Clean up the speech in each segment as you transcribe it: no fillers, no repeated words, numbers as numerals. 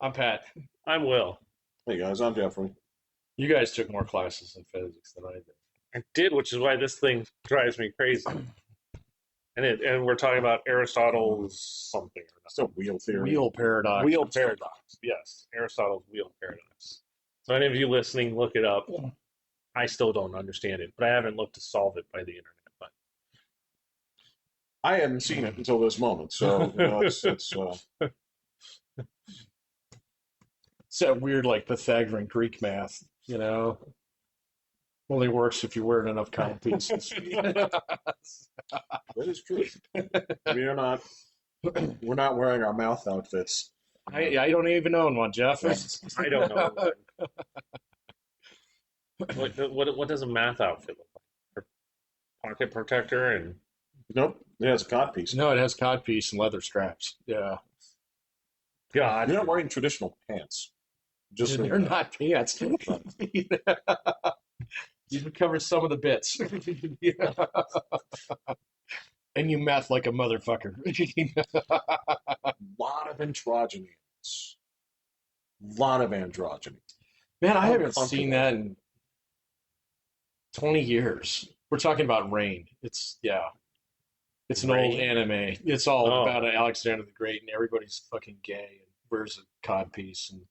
I'm Pat. I'm Will. Hey guys, I'm Jeffrey. You guys took more classes in physics than I did. I did, which is why this thing drives me crazy. And we're talking about Aristotle's something or Still wheel theory. Wheel paradox. Wheel paradox. Yes, Aristotle's wheel paradox. So any of you listening, look it up. I still don't understand it, but I haven't looked to solve it by the internet. But I hadn't seen it until this moment, so it's It's that weird, like, Pythagorean Greek math, Only works if you wear enough cod pieces. that is true. We're not wearing our mouth outfits. I don't even own one, Jeff. I don't know. What does a math outfit look like? Pocket protector and Nope, it has a cod piece. No, it has cod piece and leather straps. Yeah. God. You're not wearing traditional pants. Just They're not pants. You cover some of the bits. And you math like a motherfucker. a lot of androgyny. Lot of androgyny. Man, I haven't seen that in 20 years. We're talking about Rain. It's an Rain? old anime. It's all Oh. about Alexander the Great, and everybody's fucking gay and wears a codpiece. And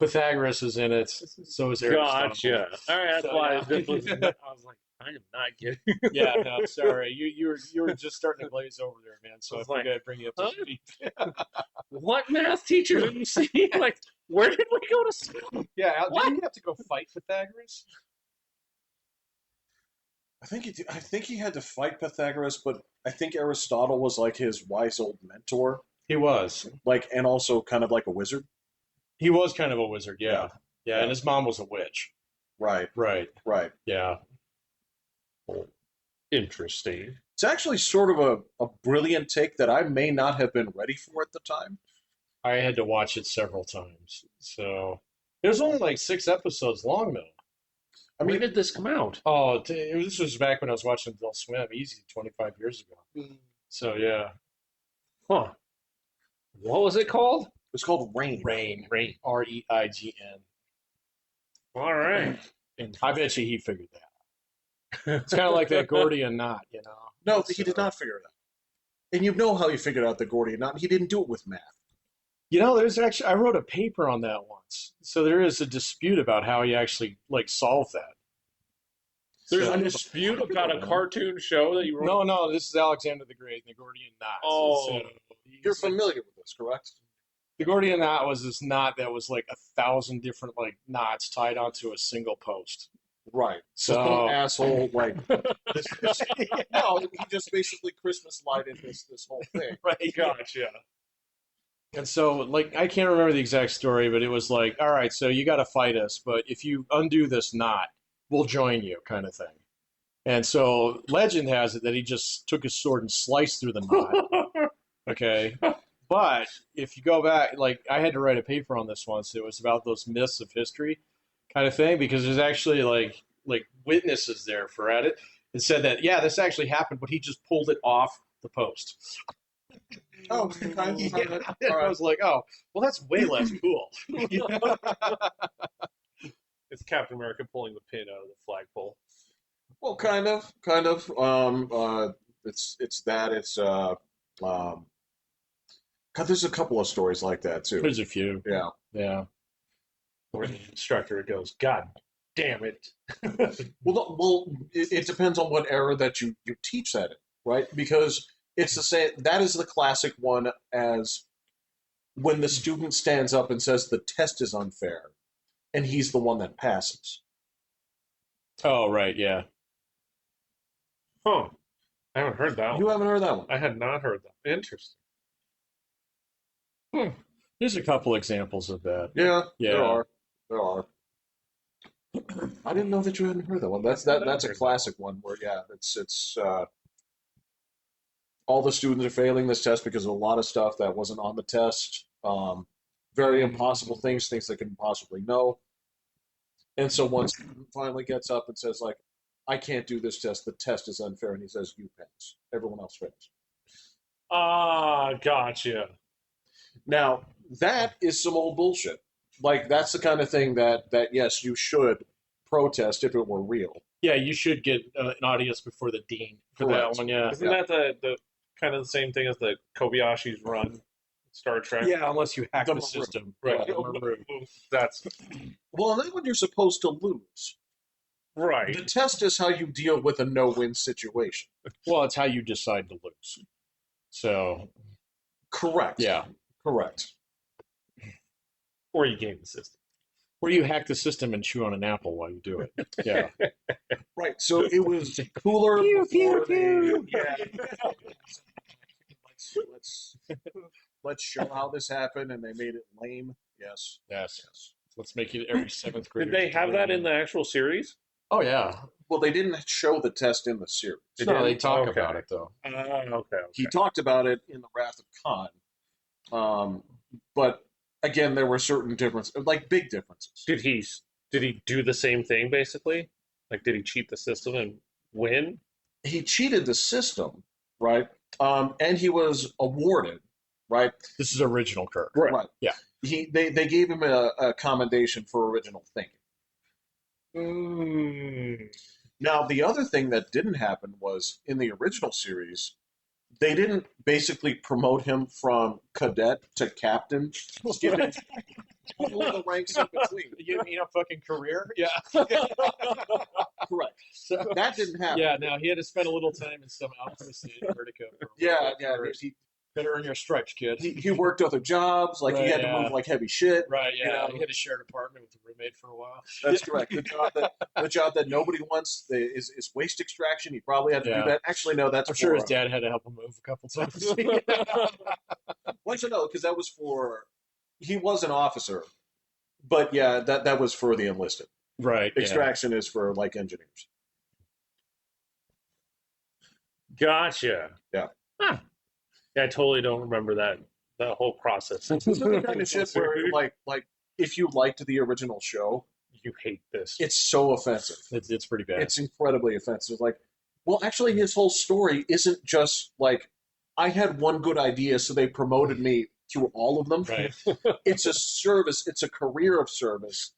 Pythagoras is in it. So is Aristotle. Gotcha. All right, that's So, why yeah. this was, I was like, I am not getting. Yeah, no, sorry. You were just starting to glaze over there, man. So I It's like, figured I'd bring you up to huh? speed. What math teacher did you see? Like, where did we go to school? Yeah, What? didn't you have to go fight Pythagoras? I think he had to fight Pythagoras, but I think Aristotle was like his wise old mentor, He was. and also kind of like a wizard. He was kind of a wizard, yeah. Yeah, Yeah. and his mom was a witch. Right, Right. right. Yeah. Interesting. It's actually sort of a brilliant take that I may not have been ready for at the time. I had to watch it several times. So it was only like 6 episodes long, though. I When mean, did this come out? Oh, this was back when I was watching Adult Swim, easy, 25 years ago. So, yeah. Huh. What was it called? it's called Rain. Rain. Rain. Reign. All right. I bet you he figured that out. It's kind of like that Gordian knot, No, he did not figure it out. And you know how he figured out the Gordian knot. He didn't do it with math. There's actually, I wrote a paper on that once. So there is a dispute about how he actually, solved that. There's So- a dispute about a cartoon show that you wrote. No, this is Alexander the Great and the Gordian knot. Oh. So You're familiar with this, correct? the Gordian knot was this knot that was like 1,000 different knots tied onto a single post. Right. So- Some asshole, no, he just basically Christmas lighted this whole thing. Right. Gotcha. And so, I can't remember the exact story, but it was like, all right, so you got to fight us, but if you undo this knot, we'll join you, kind of thing. And so, legend has it that he just took his sword and sliced through the knot. Okay. But if you go back, I had to write a paper on this once. It was about those myths of history kind of thing, because there's actually like witnesses there for it. It said that, yeah, this actually happened, but he just pulled it off the post. Oh, kind Yeah. of. And I was like, oh, well, that's way less cool. It's Captain America pulling the pin out of the flagpole. Well, kind of. It's that. It's God, there's a couple of stories like that too. There's a few. Yeah. Yeah. Where the instructor goes, God damn it. Well, it depends on what era that you teach that in, right? Because it's the same. That is the classic one as when the student stands up and says the test is unfair, and he's the one that passes. Oh, right, yeah. Huh. I haven't heard that You one. haven't heard that one. I had not heard that. Interesting. There's a couple examples of that. Yeah, Yeah. there are. I didn't know that you hadn't heard that one. That's a classic one where it's all the students are failing this test because of a lot of stuff that wasn't on the test. Very impossible things they couldn't possibly know. And so one student finally gets up and says, I can't do this test. The test is unfair. And he says, you pass. Everyone else fails. Ah, gotcha. Now, that is some old bullshit. Like, that's the kind of thing that yes, you should protest if it were real. Yeah, you should get an audience before the dean for that Correct. one. Yeah. Isn't that the kind of the same thing as the Kobayashi's Run Star Trek? Yeah, unless you hack The the Maroon. system. Right. Yeah, the Maroon. That's Well, and that one you're supposed to lose. right. The test is how you deal with a no-win situation. Well, it's how you decide to lose. So, Correct. yeah. Correct. Or you game the system. Or you hack the system and chew on an apple while you do it. Yeah. Right. So it was cooler Pew, before pew, pew. yeah. let's let's show how this happened, and they made it lame. Yes. Yes. Let's make it every seventh grade. Did they have that in the actual series? Oh, yeah. Well, they didn't show the test in the series. No, they didn't? talk Okay. about it, though. Okay. He talked about it in the Wrath of Khan, but again, there were certain differences, like big differences. Did he do the same thing basically? Like, did he cheat the system and win? He cheated the system, right? And he was awarded, right? This is original Kirk. Right. Yeah. They gave him a commendation for original thinking. Now, the other thing that didn't happen was in the original series, they didn't basically promote him from cadet to captain, skipping all the ranks in between. You mean a fucking career? Yeah. Correct. So, That didn't happen. yeah, no, he had to spend a little time in some outpost in Antarctica. Yeah. He better earn your stripes, kid. He worked other jobs, like he Right, had to yeah. move like heavy shit. Right, yeah. You know? He had a shared apartment with a roommate for a while. That's correct. The job that nobody wants is waste extraction. He probably had to Yeah. do that. Actually, no, that's I'm sure his for, dad had to help him move a couple times. Well, actually, no, because that was for he was an officer, but yeah, that was for the enlisted. Right. Yeah. Extraction is for like engineers. Gotcha. Yeah. Huh. Yeah, I totally don't remember that whole process. It's the kind of shit where like if you liked the original show, You hate this. it's so offensive. It's pretty bad. It's incredibly offensive. Like, well, actually, his whole story isn't just like I had one good idea, so they promoted me through all of them. right. It's a service. It's a career of service,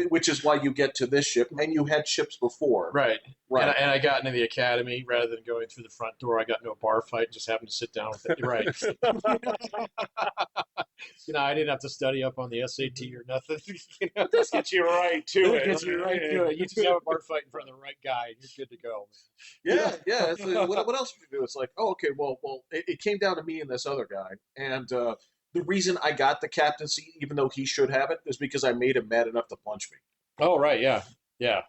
which is why you get to this ship. And you had ships before, Right. Right. And I got into the academy rather than going through the front door. I got into a bar fight and just happened to sit down with it. Right. I didn't have to study up on the SAT or nothing. But this gets you right to it. Gets you right to it. You just have a bar fight in front of the right guy, and you're good to go. Yeah. It's like, what else would you do? It's like, oh, okay, well, it came down to me and this other guy, and the reason I got the captaincy, even though he should have it, is because I made him mad enough to punch me. Oh, right. Yeah. Yeah.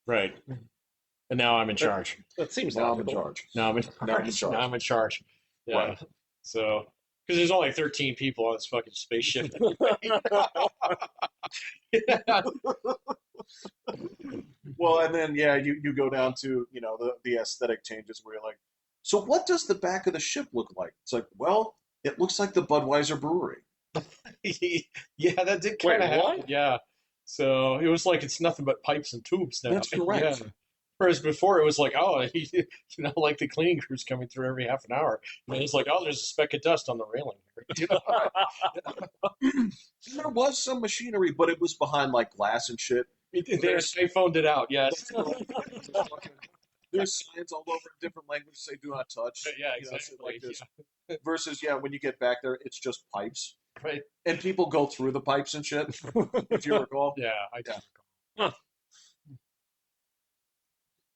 Right. And now I'm in charge. That seems Now I'm in logical. charge. Now I'm in Now I'm in charge. charge. Now I'm in charge. Yeah. Right. So, because there's only 13 people on this fucking spaceship. Well, and then you go down to the aesthetic changes where you're like, so what does the back of the ship look like? It's like, well, it looks like the Budweiser brewery. Yeah, that did Wait, kind of happen. what? Yeah. So it was like it's nothing but pipes and tubes now. That's correct. Yeah. Whereas before it was like, oh, like the cleaning crews coming through every half an hour. And it's like, oh, there's a speck of dust on the railing here. There was some machinery, but it was behind like glass and shit. They iPhoned it out. Yes. There's signs all over in different languages say "do not touch." Yeah, shit exactly. like this. Versus, when you get back there, it's just pipes, Right. and people go through the pipes and shit. If you recall, Yeah, I do.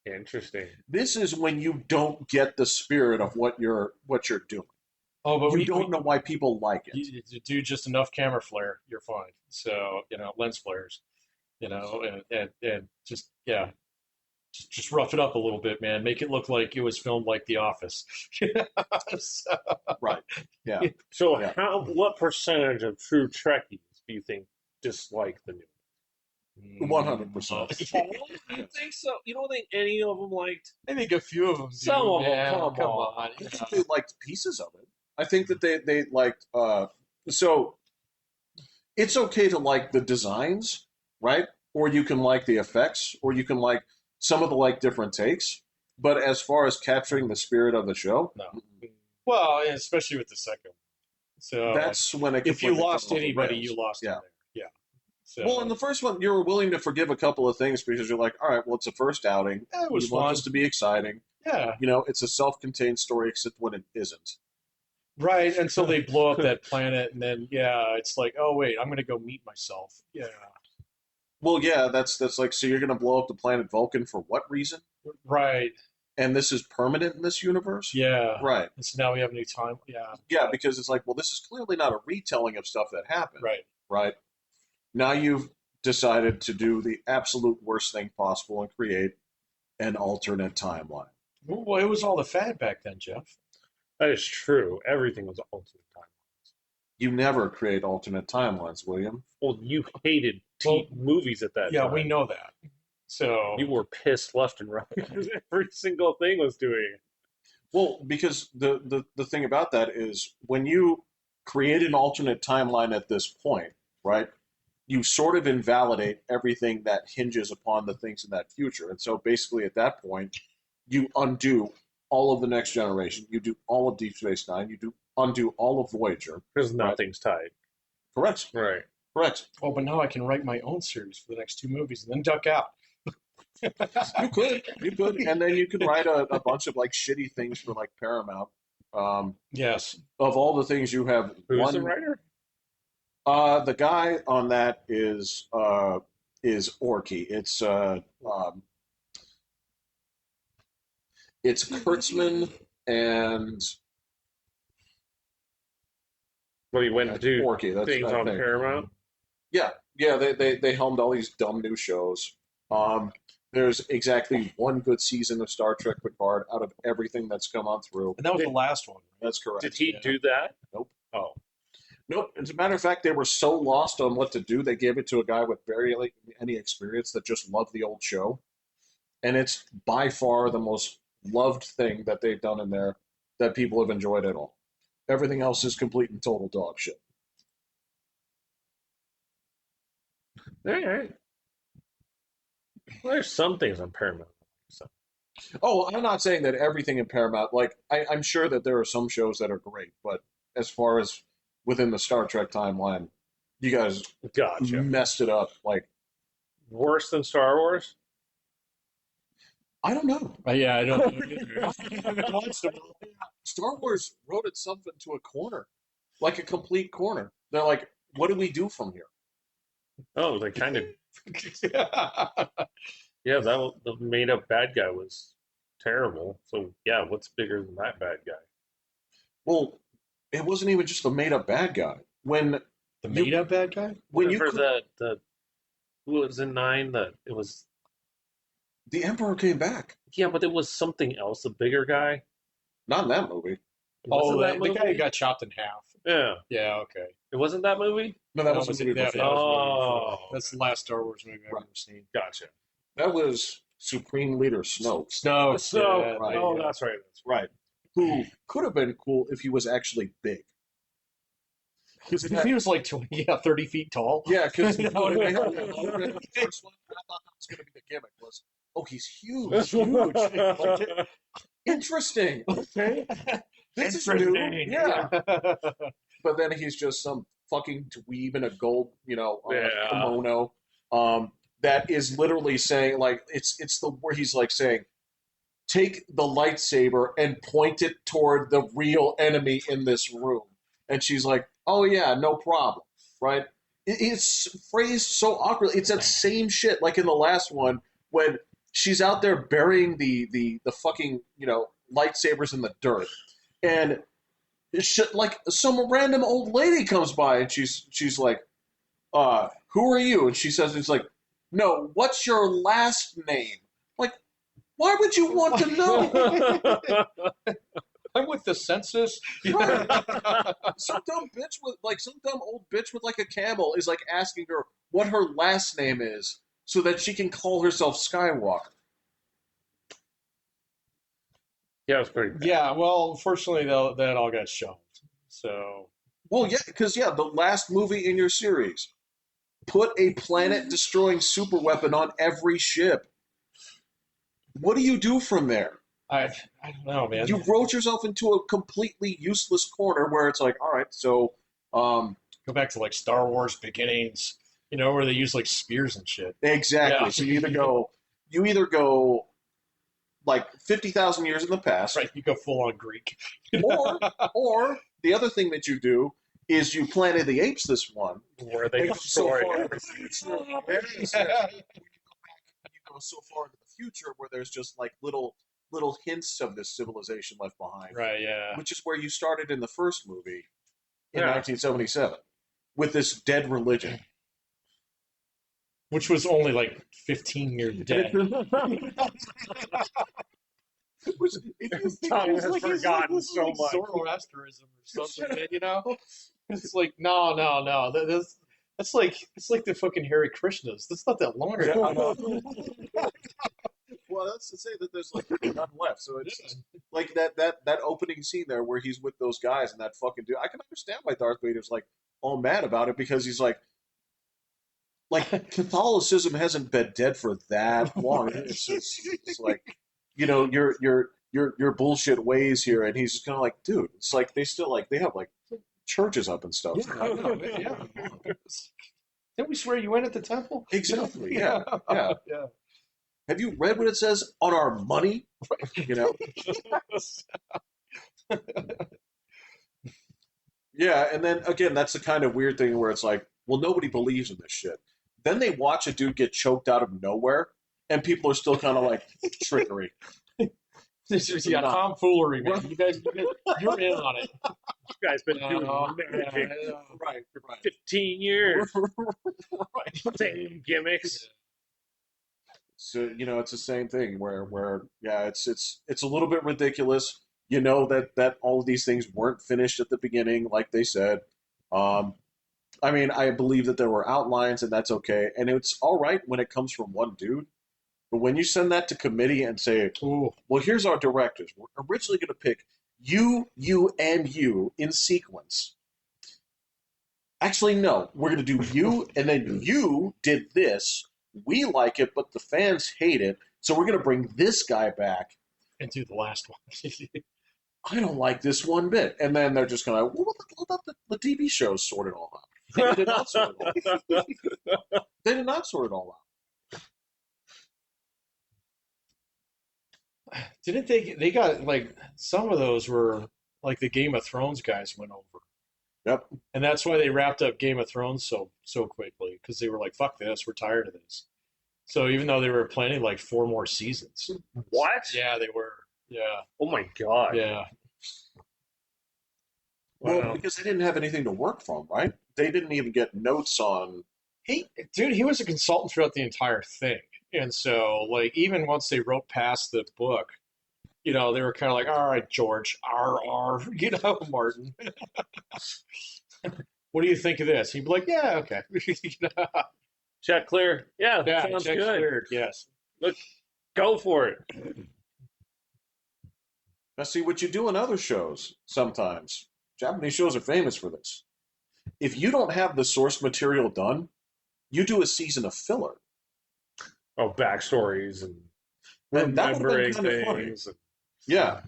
Interesting. this is when you don't get the spirit of what you're doing. Oh, but You don't know why people like it. you do just enough camera flare, you're fine. So lens flares, and just just rough it up a little bit, man. Make it look like it was filmed like The Office. So, Right. Yeah. So, Yeah. what percentage of true Trekkies do you think dislike the new 100%. You think so? You don't think any of them liked? I think a few of them. Some of them, man. come Come on. on. I think they liked pieces of it. I think that they liked. So it's okay to like the designs, right? Or you can like the effects, or you can like some of the different takes. But as far as capturing the spirit of the show, No. Well, and especially with the second one. So That's when it if you completely lost fell off the anybody, rails. you lost Yeah. them there. Yeah. So Well, in the first one, you were willing to forgive a couple of things because you're like, all right, well, it's a first outing. it was You want fun. this to be exciting. Yeah. You know, it's a self-contained story, except when it isn't. Right. Until they blow up that planet, and then it's like, oh wait, I'm gonna go meet myself. Yeah. Well, yeah, that's like, so you're going to blow up the planet Vulcan for what reason? Right. And this is permanent in this universe? Yeah. Right. And so now we have a new time. Yeah. Yeah, because it's like, well, this is clearly not a retelling of stuff that happened. Right. Right. Now you've decided to do the absolute worst thing possible and create an alternate timeline. Well, it was all the fad back then, Jeff. That is true. Everything was alternate time. You never create alternate timelines, William. Well, you hated movies at that Yeah, time. we know that. So You were pissed left and right. Every single thing was doing it. Well, because the thing about that is when you create an alternate timeline at this point, right? You sort of invalidate everything that hinges upon the things in that future. And so basically at that point, you undo all of the Next Generation. You do all of Deep Space Nine. You do undo all of Voyager. Because nothing's tied. Correct. Right. Correct. oh, but now I can write my own series for the next 2 movies and then duck out. You could, and then you could write a bunch of like shitty things for like Paramount. Yes. Of all the things you have, Who's the writer? The guy on that is Orky. It's Kurtzman and When he went to do Orky. That's things that on thing. Paramount? Yeah. They helmed all these dumb new shows. There's exactly one good season of Star Trek Picard out of everything that's come on through. And that was the last one. Right? That's correct. Did he do that? Nope. Oh. Nope. As a matter of fact, they were so lost on what to do, they gave it to a guy with barely any experience that just loved the old show. And it's by far the most loved thing that they've done in there that people have enjoyed at all. Everything else is complete and total dog shit. All right. Well, there's some things on Paramount. So. Oh, I'm not saying that everything in Paramount, like, I'm sure that there are some shows that are great, but as far as within the Star Trek timeline, you guys Gotcha. messed it up. Like, Worse than Star Wars? I don't know. Yeah, I don't know. I haven't watched them. Star Wars wrote itself into a corner, like a complete corner. They're like, what do we do from here? Oh, they kind of. Yeah, the made up bad guy was terrible. So, yeah, what's bigger than that bad guy? Well, it wasn't even just the made up bad guy. When The made up bad guy? when you Remember the who was in 9 that it was. the Emperor came back, Yeah, but it was something else, a bigger guy. not in that movie. Oh, Wasn't the guy who movie? got chopped in half. Yeah. Yeah, okay. It wasn't that movie? No, that No, was was the it movie that? before. That was the movie Oh, before. That's the last Star Wars movie I've Right. ever seen. Gotcha. That was Supreme Leader Snoke, Snow. So, yeah, right, oh, yeah. that's right. right? Who could have been cool if he was actually big. Because he was like 30 feet tall. Yeah, because You know what I mean? the first one, I thought that was going to be the gimmick. Was he's huge, He's huge. Like, interesting. okay. This is new. Interesting. Yeah. But then he's just some fucking dweeb in a gold, Yeah. kimono. That is literally saying like it's the where he's like saying, take the lightsaber and point it toward the real enemy in this room. And she's like, oh yeah, no problem, right? It's phrased so awkwardly. It's that same shit like in the last one when she's out there burying the fucking lightsabers in the dirt, and like some random old lady comes by and she's like, who are you? And she says, it's like, no, what's your last name? Like, why would you want to know? I'm with the census. Right. Some dumb old bitch with like a camel is like asking her what her last name is so that she can call herself Skywalker. Yeah, it was pretty bad. Yeah, well, fortunately, that all got shelved. So, Well, yeah, because the last movie in your series put a planet-destroying superweapon on every ship. What do you do from there? I I don't know, man. You wrote yourself into a completely useless corner where it's like, all right, so Go back to like Star Wars beginnings, where they use like spears and shit. exactly. Yeah. So you either go like 50,000 years in the past, Right, you go full on Greek. or or the other thing that you do is you Planet of the Apes this one. Where they They go so destroy far in the everything. future. Yes, Yeah. yes. You go so far into the future where there's just like little hints of this civilization left behind, Right, yeah. which is where you started in the first movie in Yeah. 1977 with this dead religion. Which was only like 15 years dead. Which, if you think Tom it's has like- forgotten this is so like much. Zoroastrianism or something, It's like, no. That's like, it's like the fucking Hare Krishnas. That's not that long Yeah, I ago. know. Well, that's to say that there's like none left. So it's like that opening scene there where he's with those guys and that fucking dude. I can understand why Darth Vader's like all mad about it because he's like Catholicism hasn't been dead for that long. It's like your bullshit ways here, and he's just kind of like, dude. It's like they still like they have like churches up and stuff. Yeah, I know, yeah. Didn't we swear you went at the temple? Exactly. Yeah. Yeah. Yeah. Have you read what it says on our money? You know. Yeah, and then again, that's the kind of weird thing where it's like, well, nobody believes in this shit. Then they watch a dude get choked out of nowhere, and people are still kind of like trickery. This is tomfoolery, man. You're in on it. You guys been doing magic Right, for right. 15 years. Right. Same gimmicks. So it's the same thing where yeah, it's a little bit ridiculous. You know that all of these things weren't finished at the beginning, like they said. I mean, I believe that there were outlines, and that's okay, and it's all right when it comes from one dude. But when you send that to committee and say, Ooh. well, here's our directors. We're originally going to pick you, and you in sequence. Actually, no. We're going to do you, and then you did this. We like it, but the fans hate it. So we're going to bring this guy back. And do the last one. I don't like this one bit. And then they're just going to, well, what about the TV shows sort it all out? They did not sort it all out. They did not sort it all out. Didn't they got like some of those were like the Game of Thrones guys went over. Yep. And that's why they wrapped up Game of Thrones so quickly because they were like, fuck this, we're tired of this. So even though they were planning like 4 more seasons. What? Yeah, they were. Yeah. Oh my god. Yeah. Well, Wow. because they didn't have anything to work from, right? They didn't even get notes on. He was a consultant throughout the entire thing. And so like even once they wrote past the book, they were kind of like, all right, George, Martin. What do you think of this? He'd be like, yeah, okay. Check clear. Yeah, Yeah, sounds check's good. cleared, yes. Go for it. Now, see what you do in other shows sometimes. Japanese shows are famous for this. If you don't have the source material done, you do a season of filler. Oh, backstories and And that would have remembering been kind of funny. things. Yeah,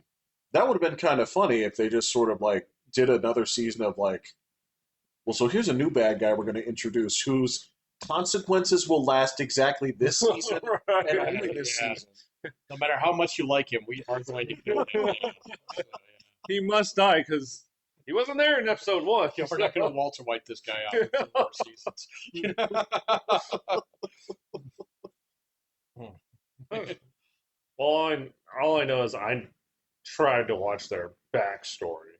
that would have been kind of funny if they just sort of like did another season of like, well, so here's a new bad guy we're going to introduce whose consequences will last exactly this season and only this Yeah. season. No matter how much you like him, we are going to kill him. So, yeah. He must die because he wasn't there in episode 1. Yeah, we're not going to Walter White this guy out for 4 seasons. All I know is I tried to watch their backstory.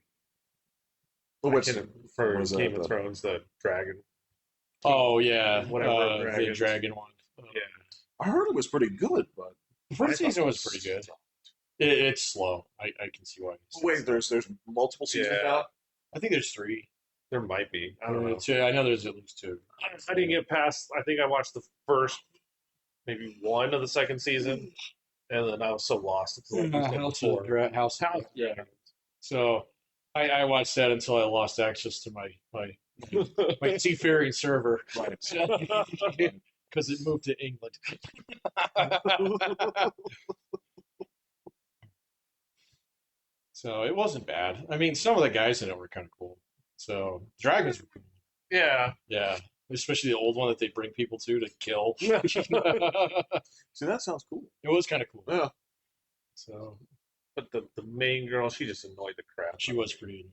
Which For was Game that, of Thrones, the dragon. Oh yeah, Whatever the dragons. dragon one. Yeah. I heard it was pretty good, but The I first thought season it was pretty good. It's slow. I can see why. wait, there's multiple seasons Yeah. now. I think there's 3. There might be. I don't know. 2. I know there's at least 2. I didn't get past. I think I watched the first, maybe 1 of the second season, and then I was so lost. It's like House. Yeah. So I watched that until I lost access to my seafaring server. Right. Because it moved to England. So it wasn't bad. I mean, some of the guys in it were kind of cool. So dragons were cool. Yeah. Yeah, especially the old one that they bring people to kill. See, that sounds cool. It was kind of cool. Yeah. So But the main girl, she just annoyed the crap. she was pretty.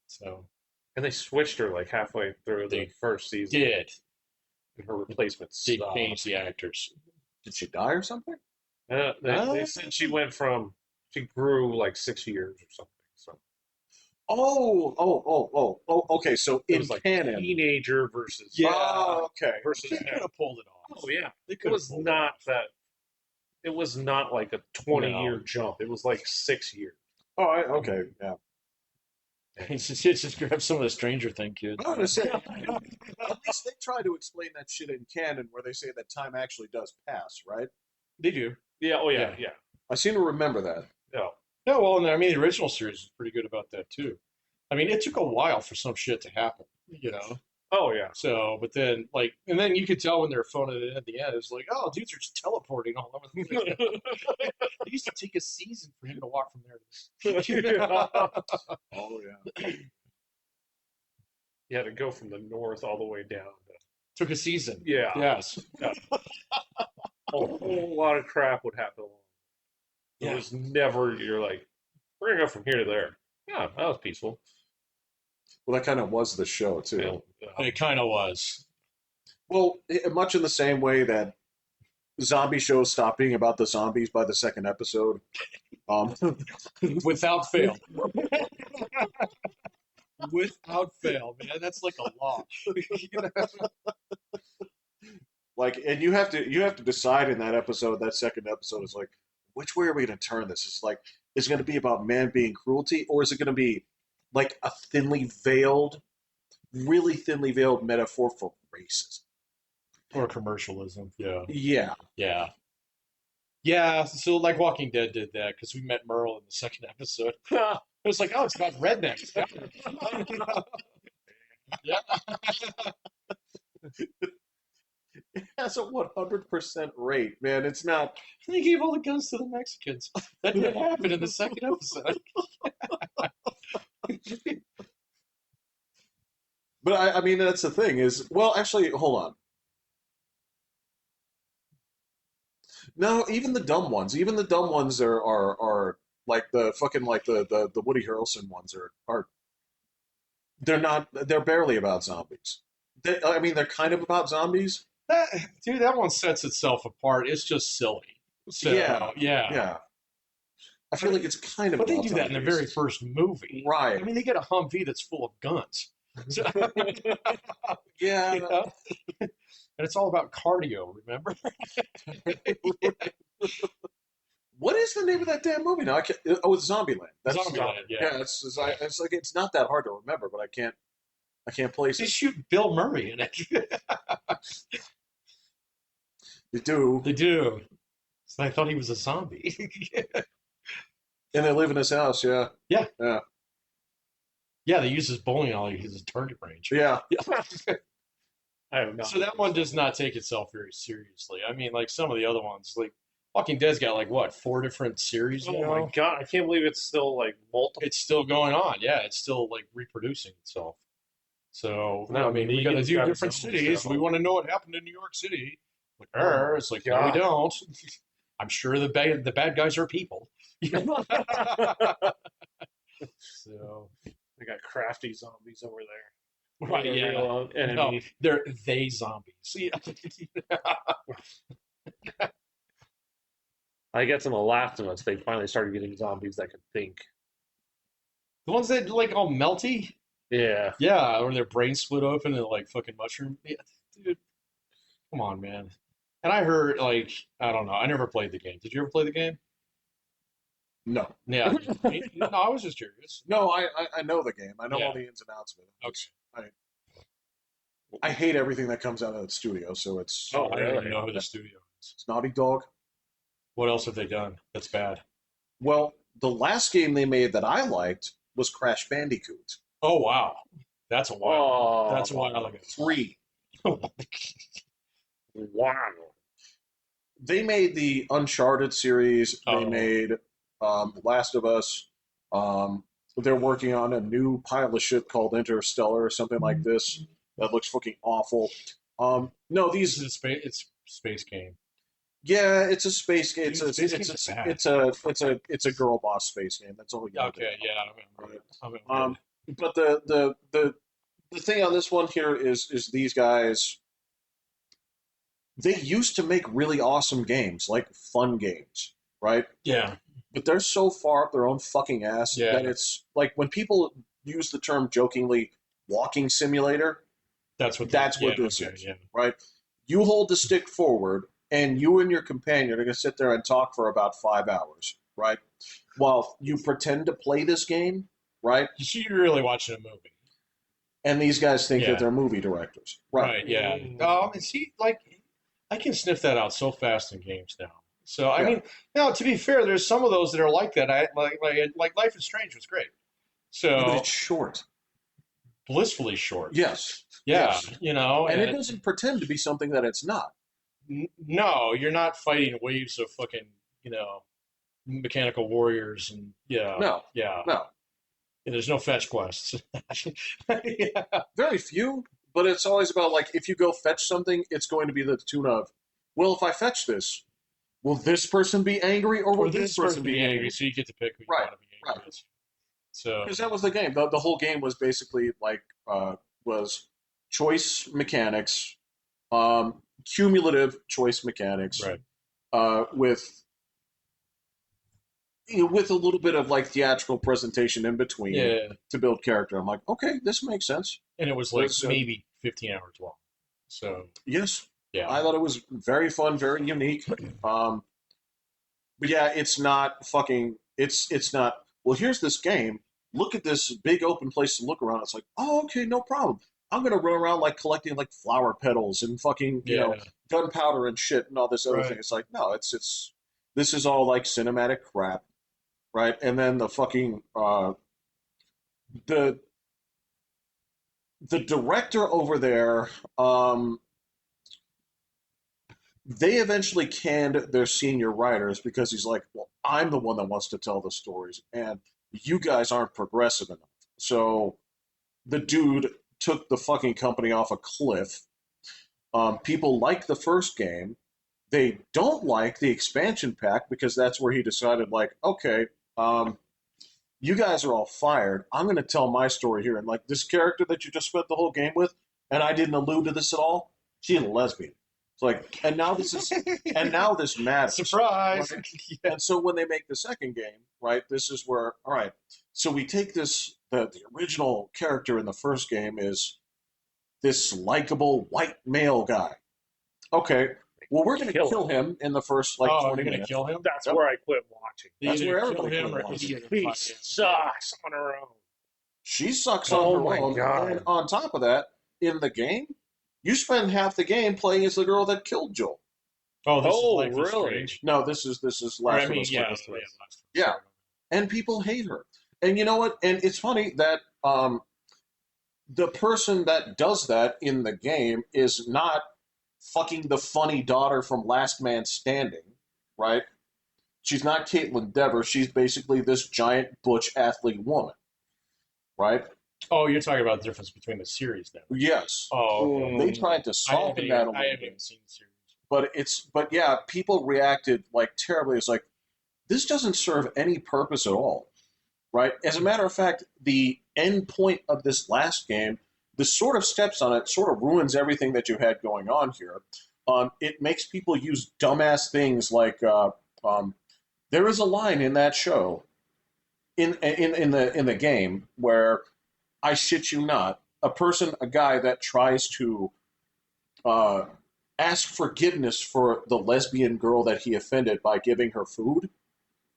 So And they switched her like halfway through the They first season. did. And her replacement They sucked. changed the actors. Did she die or something? They said she grew like 6 years or something. So Okay. So it in was like canon, teenager versus Yeah. Oh, okay. versus They could now. have pulled it off. Oh yeah, They it could was not that. It was not like a 20-year No. jump. It was like 6 years. Okay. Yeah. Just grab some of the Stranger Thing kids. I was gonna say, at least they try to explain that shit in canon, where they say that time actually does pass, right? They do. Yeah. Oh yeah. Yeah. Yeah. I seem to remember that. Yeah. Yeah, well, and I mean, the original series is pretty good about that too. I mean, it took a while for some shit to happen, you know. Oh yeah. So, but then, like, and then you could tell when they're phoning it in at the end. It's like, oh, dudes are just teleporting all over the place. It used to take a season for him to walk from there to there. Oh yeah. You had to go from the north all the way down. Took a season. Yeah. Yes. A whole lot of crap would happen. It Yeah. was never. You're like, we're gonna go from here to there. Yeah, that was peaceful. Well, that kind of was the show too. It kind of was. Well, much in the same way that zombie shows stop being about the zombies by the second episode. Um, Without fail. Without fail, man. That's like a law. like, and you have to decide in that episode. That second episode is like, which way are we going to turn this? It's like, is it going to be about man being cruelty, or is it going to be like a really thinly veiled metaphor for racism? Or commercialism. Yeah. Yeah. Yeah. Yeah. So, like, Walking Dead did that because we met Merle in the second episode. It was like, oh, it's about rednecks. Yeah. It has a 100% rate, man. It's not. They gave all the guns to the Mexicans. That didn't happen in the second episode. But I mean, that's the thing is, well, actually, hold on. No, even the dumb ones are like the fucking like the Woody Harrelson ones are they're not they're barely about zombies. I mean, they're kind of about zombies. That, dude, that one sets itself apart. It's just silly. So, Yeah. yeah. Yeah. I feel like it's kind of But they about do that in the zombies. very first movie. Right. I mean, they get a Humvee that's full of guns. So, Yeah. you know? And it's all about cardio, remember? What is the name of that damn movie now? I can't, oh, it's Zombieland. That's Zombieland, yeah. Yeah, it's like it's not that hard to remember, but I can't place They it. shoot Bill Murray in it. They do, They do. So I thought he was a zombie. and they live in his house. Yeah. Yeah. Yeah. Yeah, they use his bowling alley as his target range. Yeah. I have not. So that one does not take itself very seriously. I mean, like some of the other ones, like Walking Dead's got like what, 4 different series Oh now? my god! I can't believe it's still like multiple. It's still going on. Yeah, it's still like reproducing itself. So No, I mean, we got to Negan's do got different his own cities. show. We want to know what happened in New York City. Like, it's like no, we God. don't. I'm sure the bad guys are people. So They got crafty zombies over there. right, They're yeah. real No, enemy. they're they zombies. Yeah. I guess in The Last of Us, they finally started getting zombies that could think. The ones that like all melty. Yeah. Yeah, or their brains split open and like fucking mushroom. Yeah, dude, come on, man. And I heard like I don't know. I never played the game. Did you ever play the game? No. Yeah. No, I was just curious. No, I know the game. I know Yeah. all the ins and outs of it. Okay. I hate everything that comes out of the studio, so it's Oh, I don't even really? know who the studio is. it's Naughty Dog. What else have they done that's bad? Well, the last game they made that I liked was Crash Bandicoot Oh wow, that's a while. Oh, That's a while ago. 3. wow. They made the Uncharted series. They Oh. made Last of Us. They're working on a new pilot ship called Interstellar or something like this that looks fucking awful. No, This these is a space. It's a space game. yeah, it's a space game. Dude, space games are bad. It's a girl boss space game. That's all you gotta do. Okay, yeah, I'm in. I'm in. Um, but the thing on this one here is these guys they used to make really awesome games, like fun games, right? Yeah, But they're so far up their own fucking ass Yeah. that it's like when people use the term jokingly walking simulator, that's what. that's what yeah, this okay, is, yeah. right? You hold the stick forward and you and your companion are going to sit there and talk for about 5 hours, right? While you pretend to play this game, right? You're really watching a movie, And these guys think Yeah. that they're movie directors, right? right? Yeah. And see, like, I can sniff that out so fast in games now. So I Yeah. mean, now to be fair, there's some of those that are like that. I like Life is Strange was great. Yeah, but So it's short. blissfully short. Yes. Yeah, Yes. you know, And it doesn't pretend to be something that it's not. no, you're not fighting waves of fucking, mechanical warriors and No. yeah. No. And there's no fetch quests. Yeah. Very few, but it's always about like if you go fetch something, it's going to be the tune of, well, if I fetch this, will this person be angry or will Or this person be angry, so you get to pick who you Right, want to be angry right. with. So Because that was the game. The whole game was basically like was choice mechanics, cumulative choice mechanics, right. with with a little bit of like theatrical presentation in between Yeah. to build character. I'm like, okay, this makes sense. And it was like Was, maybe 15 hours long. So Yes, yeah. I thought it was very fun, very unique. But yeah, it's not fucking. It's not. Well, here's this game. Look at this big open place to look around. It's like, oh, okay, no problem. I'm gonna run around like collecting like flower petals and fucking Yeah. gunpowder and shit and all this other Right. thing. It's like, no, it's this is all like cinematic crap, right? And then the fucking the the director over there, they eventually canned their senior writers because he's like, well, I'm the one that wants to tell the stories, and you guys aren't progressive enough. So the dude took the fucking company off a cliff. People like the first game. They don't like the expansion pack because that's where he decided, like, okay, you guys are all fired. I'm going to tell my story here. And like this character that you just spent the whole game with, and I didn't allude to this at all, she's a lesbian. It's like, and now this matters. Surprise. Right? And so when they make the second game, right, this is where, all right, so we take this, the original character in the first game is this likable white male guy. Okay, well, we're going to kill him in the first like Oh, 20 you're gonna minutes. kill him? That's Yep. where I quit watching. That's Either where kill everybody him or wants. he's gonna She fight him. sucks on her own. She sucks Oh on her my own. God. And on top of that, in the game, you spend half the game playing as the girl that killed Joel. Oh, this Oh, is Life is really? Strange. No, this is Or, Last I of mean, Us. yeah, Last of Us. Last of Us. Yeah. And people hate her. And you know what? And it's funny that the person that does that in the game is not fucking the funny daughter from Last Man Standing, right? She's not Caitlin Dever. She's basically this giant butch athlete woman, right? Oh, you're talking about the difference between the series then. Yes. Oh, okay. They tried to soften that a little I haven't bit. even seen the series. But yeah, people reacted like terribly. It's like, this doesn't serve any purpose at all, right? As a matter of fact, the end point of this last game, the sort of steps on it sort of ruins everything that you had going on here. It makes people use dumbass things like there is a line in that show in the game where I shit you not, a guy that tries to ask forgiveness for the lesbian girl that he offended by giving her food.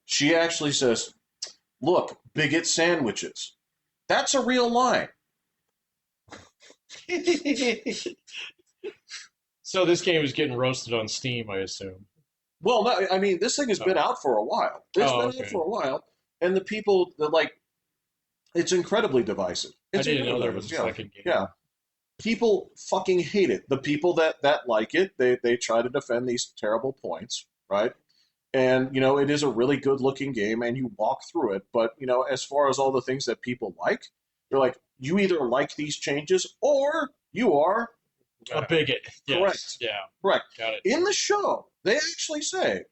She actually says, "Look, bigot sandwiches." That's a real line. So this game is getting roasted on Steam, I assume. Well, no, I mean, this thing has been out for a while. It's been out for a while, and the people that like, it's incredibly divisive. It's I didn't know there incredibly was a divisive. second game. Yeah, people fucking hate it. The people that like it, they try to defend these terrible points, right? And, it is a really good looking game and you walk through it. But, as far as all the things that people like, they're like, you either like these changes or you are A bigot. Yes. correct. Yeah. Correct. Got it. In the show, they actually say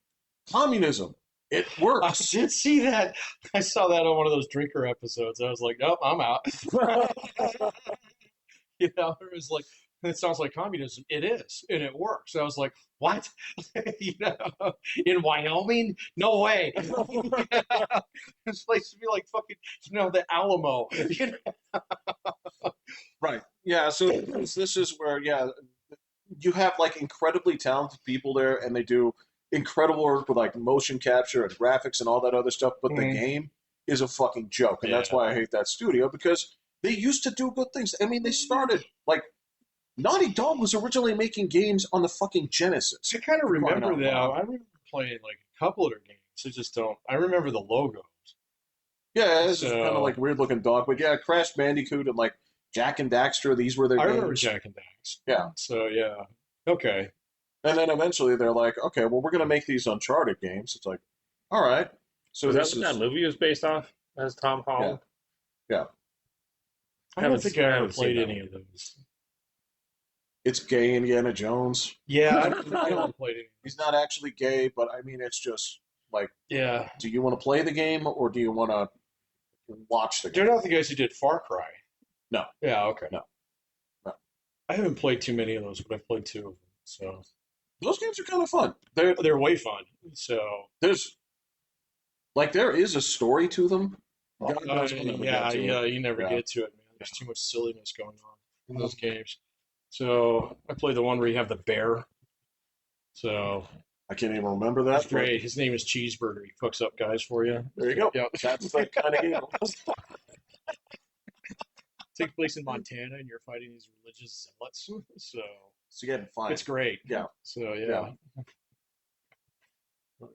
communism, it I works. did see that. I saw that on one of those drinker episodes. I was like, nope, I'm out. It was like, it sounds like communism. It is, and it works. I was like, what? In Wyoming? No way. This place would be like fucking, the Alamo. Right. Yeah. So this is where, yeah, you have like incredibly talented people there, and they do incredible work with like motion capture and graphics and all that other stuff. But the Mhm. game is a fucking joke, and that's Yeah. why I hate that studio, because they used to do good things. I mean, they started like Naughty Dog was originally making games on the fucking Genesis. I kind of For crying remember out that. loud. I remember playing like a couple of their games. I just don't. I remember the logos. Yeah, this is kind of So like weird looking dog, but yeah, Crash Bandicoot and like Jack and Daxter, these were their I games. remember Jack and Dax. Yeah. So yeah. Okay. And then eventually they're like, okay, well, we're going to make these Uncharted games. It's like, all right. So Was that this what that is, movie was based off? As Tom Holland? yeah, I don't think I ever haven't seen played that any one. of those. it's gay Indiana Jones. Yeah, I don't think I ever played any. He's not actually gay, but I mean, it's just like, Yeah, do you want to play the game or do you want to watch the they're game? not the guys who did Far Cry. No, Yeah, okay. no, no. I haven't played too many of those, but I've played two of them. So Those games are kind of fun. they're way fun. So There's like, there is a story to them. God uh, knows when I'm gonna yeah, get to yeah, it. you never Yeah. get to it, man. There's too much silliness going on in those games. So I played the one where you have the bear. So I can't even remember that. that's great. His name is Cheeseburger. He cooks up guys for you. There you go. Yep. That's the kind of game. Takes place in Montana, and you're fighting these religious zealots. So So getting fine. it's great. Yeah. So Yeah.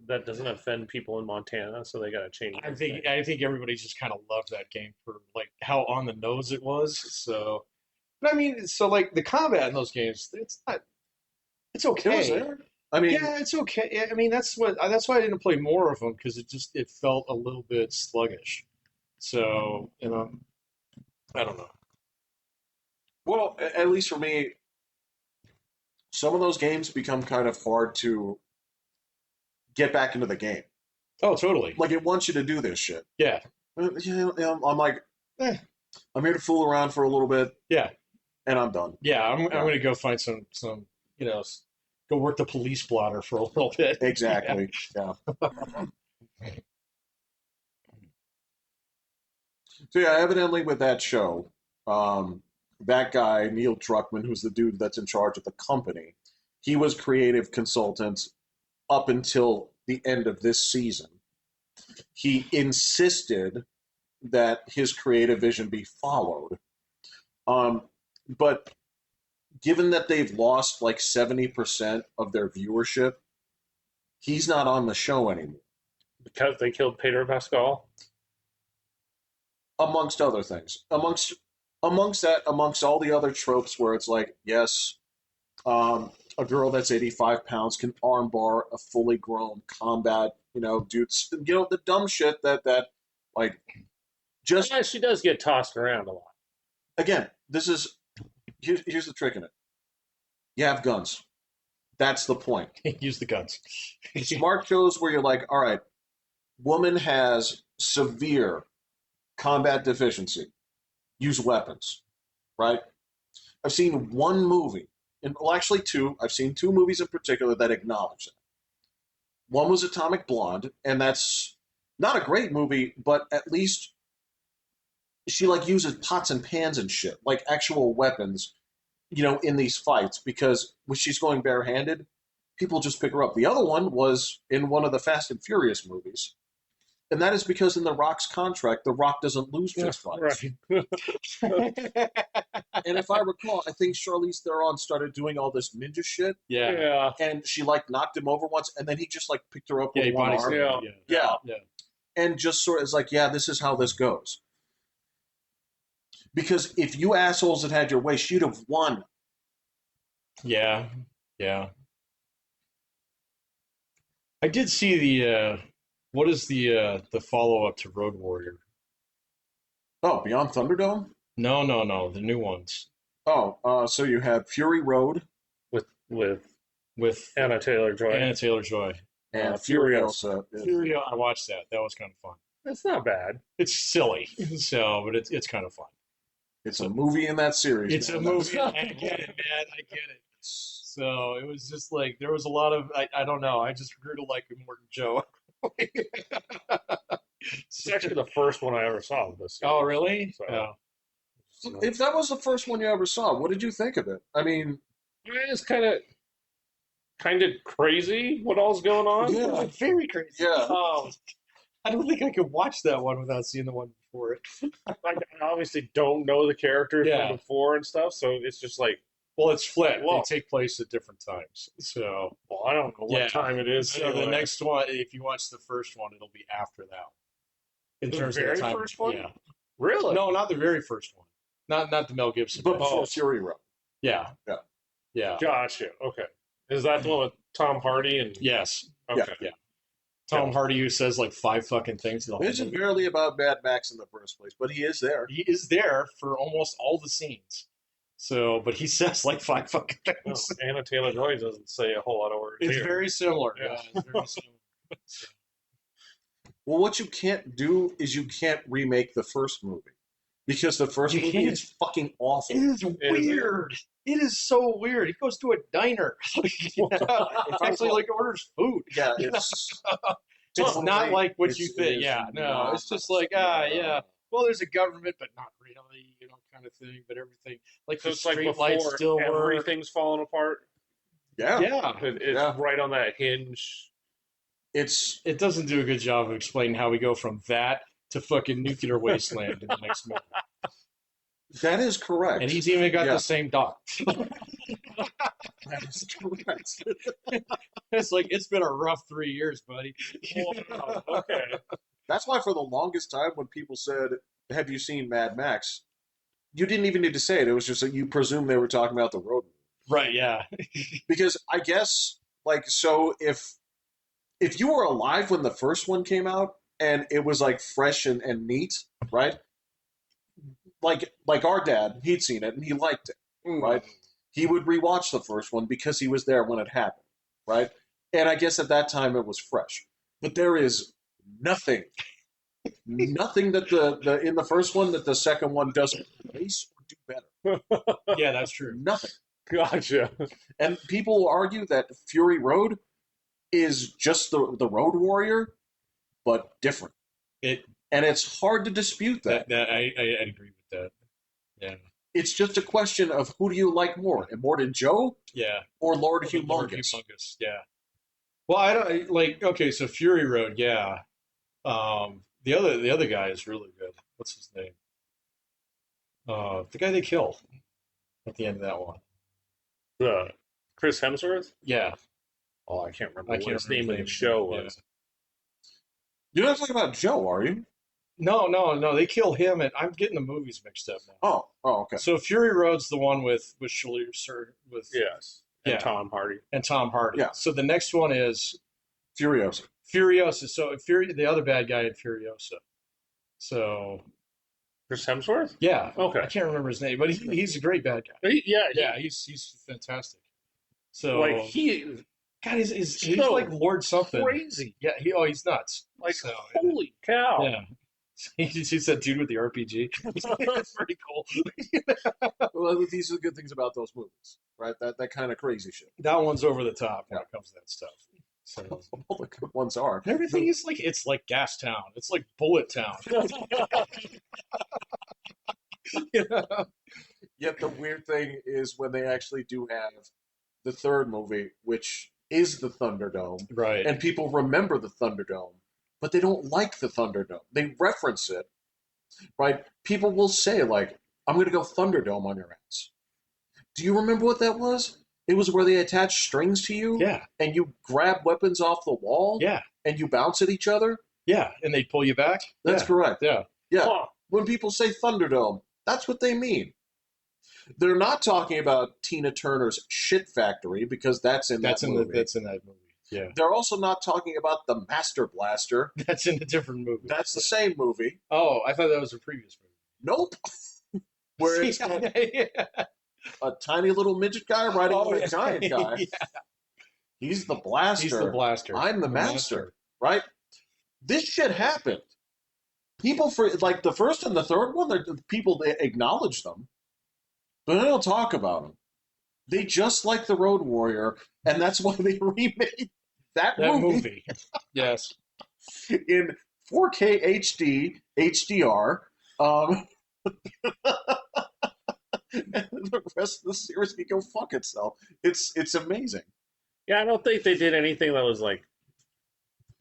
That doesn't offend people in Montana, so they got to change. I think everybody just kind of loved that game for like how on the nose it was. So, but I mean, so like the combat in those games, it's not. It's It was okay. there. I mean, Yeah, it's okay. I mean, that's why I didn't play more of them because it felt a little bit sluggish. So I don't know. well, at least for me, some of those games become kind of hard to get back into the game. Oh, totally. Like it wants you to do this shit. Yeah, I'm like, Eh. I'm here to fool around for a little bit, yeah, and I'm done. yeah. I'm Yeah. gonna go find some go work the police blotter for a little bit. Exactly. Yeah. So yeah, evidently with that show, that guy Neil Druckmann, who's the dude that's in charge of the company, he was creative consultant up until the end of this season. He insisted that his creative vision be followed. But given that they've lost like 70% of their viewership, he's not on the show anymore, Because they killed Pedro Pascal. amongst other things. Amongst all the other tropes where it's like, yes, a girl that's 85 pounds can armbar a fully grown combat, dudes, the dumb shit that like just Yeah, she does get tossed around a lot. again, here's the trick in it. You have guns. That's the point. Use the guns. Smart shows where you're like, all right, woman has severe combat deficiency. Use weapons, right? I've seen one movie, well, actually two. I've seen two movies in particular that acknowledge that. One was Atomic Blonde, and that's not a great movie, but at least she like uses pots and pans and shit, like actual weapons, in these fights, because when she's going barehanded, people just pick her up. The other one was in one of the Fast and Furious movies. And that is because in The Rock's contract, The Rock doesn't lose fist fights. Right. And if I recall, I think Charlize Theron started doing all this ninja shit, Yeah. Yeah. and she like knocked him over once, and then he just like picked her up Yeah, with he one body arm. slammed. Yeah. Yeah. Yeah. Yeah. And just sort of is like, yeah, this is how this goes. Because if you assholes had had your way, she'd have won. Yeah. Yeah. I did see what is the follow up to Road Warrior? Oh, Beyond Thunderdome. No, no, no, the new ones Oh, so you had Fury Road with with Anna Taylor Joy. Anna Taylor Joy. and Furiosa. Furiosa. Furio, I watched that. That was kind of fun. It's not bad. It's silly, so but it's kind of fun. It's a So movie in that series. it's a man. movie. I get it, man. I get it. So it was just like there was a lot of I don't know. I just grew to like Morton Joe. It's actually the first one I ever saw of this. Oh, really? So, Oh. If that was the first one you ever saw, what did you think of it? I mean, it's kind of crazy what all's going on. Yeah. Very crazy. Yeah. I don't think I could watch that one without seeing the one before it. Like, I obviously don't know the characters Yeah. from before and stuff, so it's just like, Well, it's flipped. Whoa. They take place at different times. So well, I don't know what Yeah. time it is. So the anyway. next one, if you watch the first one, it'll be after that one. In The terms of very the time, first one? yeah. Really? No, not the very first one. Not the Mel Gibson. but one. before Fury Road. Yeah. Yeah. Yeah. Gotcha. Okay. Is that the one with Tom Hardy and? Yes. Okay. Yeah. Tom Hardy, who says like 5 fucking things. The whole It isn't movie. barely about Mad Max in the first place, but he is there. He is there for almost all the scenes. So, but he says like 5 fucking No, things. Anna Taylor Joy doesn't say a whole lot of words. It's here. very similar. Yeah. Yeah, it's very similar. So, Well, what you can't do is you can't remake the first movie because the first You movie can't. is fucking awful. it is weird. It is so weird. He goes to a diner. Actually, like orders food. Yeah, it's It's not totally- like what it's- you it think. is Yeah, no, not- it's just like yeah. Well, there's a government, but not really, kind of thing. But everything, like So the it's like street lights before still work. everything's falling apart. Yeah, Yeah, It's Yeah. right on that hinge. it's it doesn't do a good job of explaining how we go from that to fucking nuclear wasteland in the next movie. that is correct. And he's even got Yeah. the same dog. That is correct. It's like it's been a rough 3 years, buddy. Wow, okay. That's why for the longest time when people said, "Have you seen Mad Max?" you didn't even need to say it. It was just that you presumed they were talking about the road movie. Right? Yeah. Because I guess so if you were alive when the first one came out and it was like fresh and neat, right? Like our dad, he'd seen it and he liked it, right? He would rewatch the first one because he was there when it happened, right? And I guess at that time it was fresh. But there is nothing that the in the first one that the second one doesn't replace or do better. Yeah, that's true. Nothing. Gotcha. And people will argue that Fury Road is just the Road Warrior, but different. It And it's hard to dispute that. I agree with that. Yeah. It's just a question of who do you like more, Immortan Joe Yeah. or Lord Lord Humongous? Humongous. Yeah. Well, I don't like. Okay, so Fury Road. Yeah. The other guy is really good. What's his name? The guy they kill at the end of that one. Chris Hemsworth? Yeah. Oh, I can't remember I what can't his remember name in the the show yeah. was. You're not talking about Joe, are you? No. They kill him, and I'm getting the movies mixed up now. Oh, okay. So Fury Road's the one with Charlize Theron with Yes. And Yeah. Tom Hardy. and Tom Hardy. Yeah. So the next one is Furiosa. Furiosa. So the other bad guy in Furiosa. So Chris Hemsworth? yeah, Okay. I can't remember his name, but he's a great bad guy. Yeah, he's fantastic. So like he God, he's so like Lord something. crazy. Yeah, he's nuts. Like So, holy cow. yeah. He's that dude with the RPG. It's pretty cool. Well, these are the good things about those movies, right? That kind of crazy shit. That one's over the top when it comes to that stuff. So All the good ones are. everything is like it's like Gas Town. It's like Bullet Town. You know? Yet the weird thing is when they actually do have the third movie, which is the Thunderdome, Right. and people remember the Thunderdome, but they don't like the Thunderdome. They reference it, right? People will say, like, I'm going to go Thunderdome on your ass. Do you remember what that was? It was where they attach strings to you, Yeah. and you grab weapons off the wall, Yeah. and you bounce at each other. Yeah. And they pull you back. That's Yeah. correct. Yeah. Yeah. Huh. When people say Thunderdome, that's what they mean. They're not talking about Tina Turner's Shit Factory because that's in That's that in movie. that's in that movie. Yeah. They're also not talking about the Master Blaster. That's in a different movie. That's the same movie. Oh, I thought that was a previous movie. Nope. Where it's got yeah. a tiny little midget guy riding on a yeah. giant guy. Yeah. He's the blaster. He's the blaster. I'm the master. Right? This shit happened. People for like the first and the third one, people they acknowledge them, but they don't talk about them. They just like the Road Warrior, and that's why they remade that movie. Yes. In 4K HD HDR. And the rest of the series can go fuck itself. It's amazing. Yeah, I don't think they did anything that was like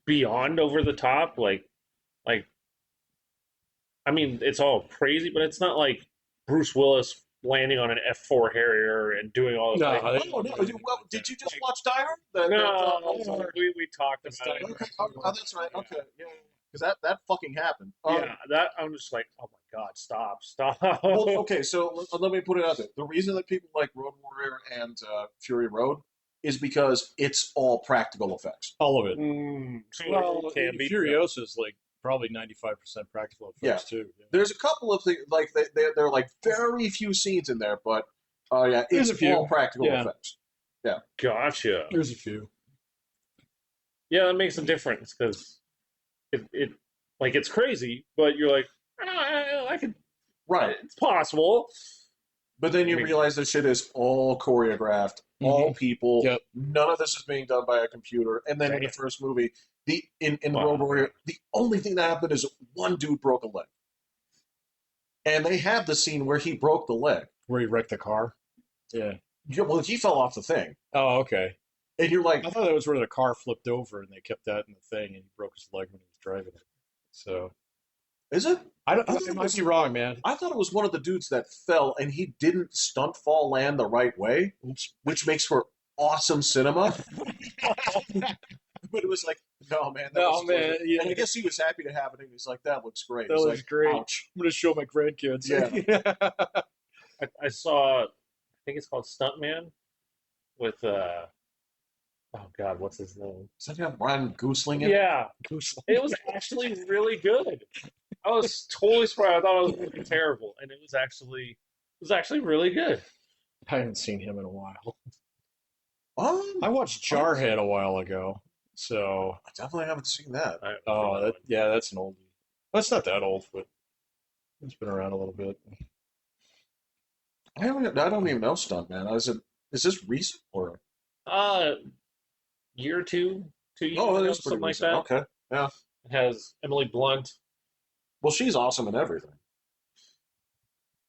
beyond over the top. Like, I mean, it's all crazy, but it's not like Bruce Willis landing on an F4 Harrier and doing all this. No, Oh no! Well, did you just watch Die Hard? No, we talked about it. Okay. Oh, that's right. Okay, yeah, because that fucking happened. Yeah, that I'm just like, oh my god, stop. Well, okay, so let me put it out there. The reason that people like Road Warrior and Fury Road is because it's all practical effects. All of it. Well, Well, it can be. Furiosa is like probably 95% practical effects too. Yeah. There's a couple of things like they're like very few scenes in there, but yeah, There's it's a few. all practical Yeah. effects. Gotcha. There's a few. Yeah, that makes a difference because it like it's crazy, but you're like, I could. Right. It's possible. But then you realize this shit is all choreographed, all people. Yep. None of this is being done by a computer. And then in the first movie, in Road Warrior, the only thing that happened is one dude broke a leg. And they have the scene where he broke the leg. Where he wrecked the car. Yeah. Yeah, well, he fell off the thing. Oh, okay. And you're like, I thought that was where the car flipped over and they kept that in the thing and he broke his leg when he was driving it. So is it? I thought might be wrong, man. I thought it was one of the dudes that fell and he didn't stunt fall land the right way, which makes for awesome cinema. But it was like, no, man. Yeah. And I guess he was happy to have it, and he's like, that looks great. That looks great. Ouch. I'm going to show my grandkids. Yeah. I saw, I think it's called Stuntman with, oh God, what's his name? Does that have Ryan Goosling in it? Yeah, it was actually really good. I was totally surprised. I thought it was going to be terrible, and it was actually really good. I haven't seen him in a while. I I watched Jarhead a while ago. So, definitely haven't seen that. that's an oldie. That's not that old, but it's been around a little bit. I don't even know Stuntman. Is this recent or? Year or two years Oh, it ago, is pretty something like recent. that. Okay, yeah. It has Emily Blunt. Well, she's awesome in everything.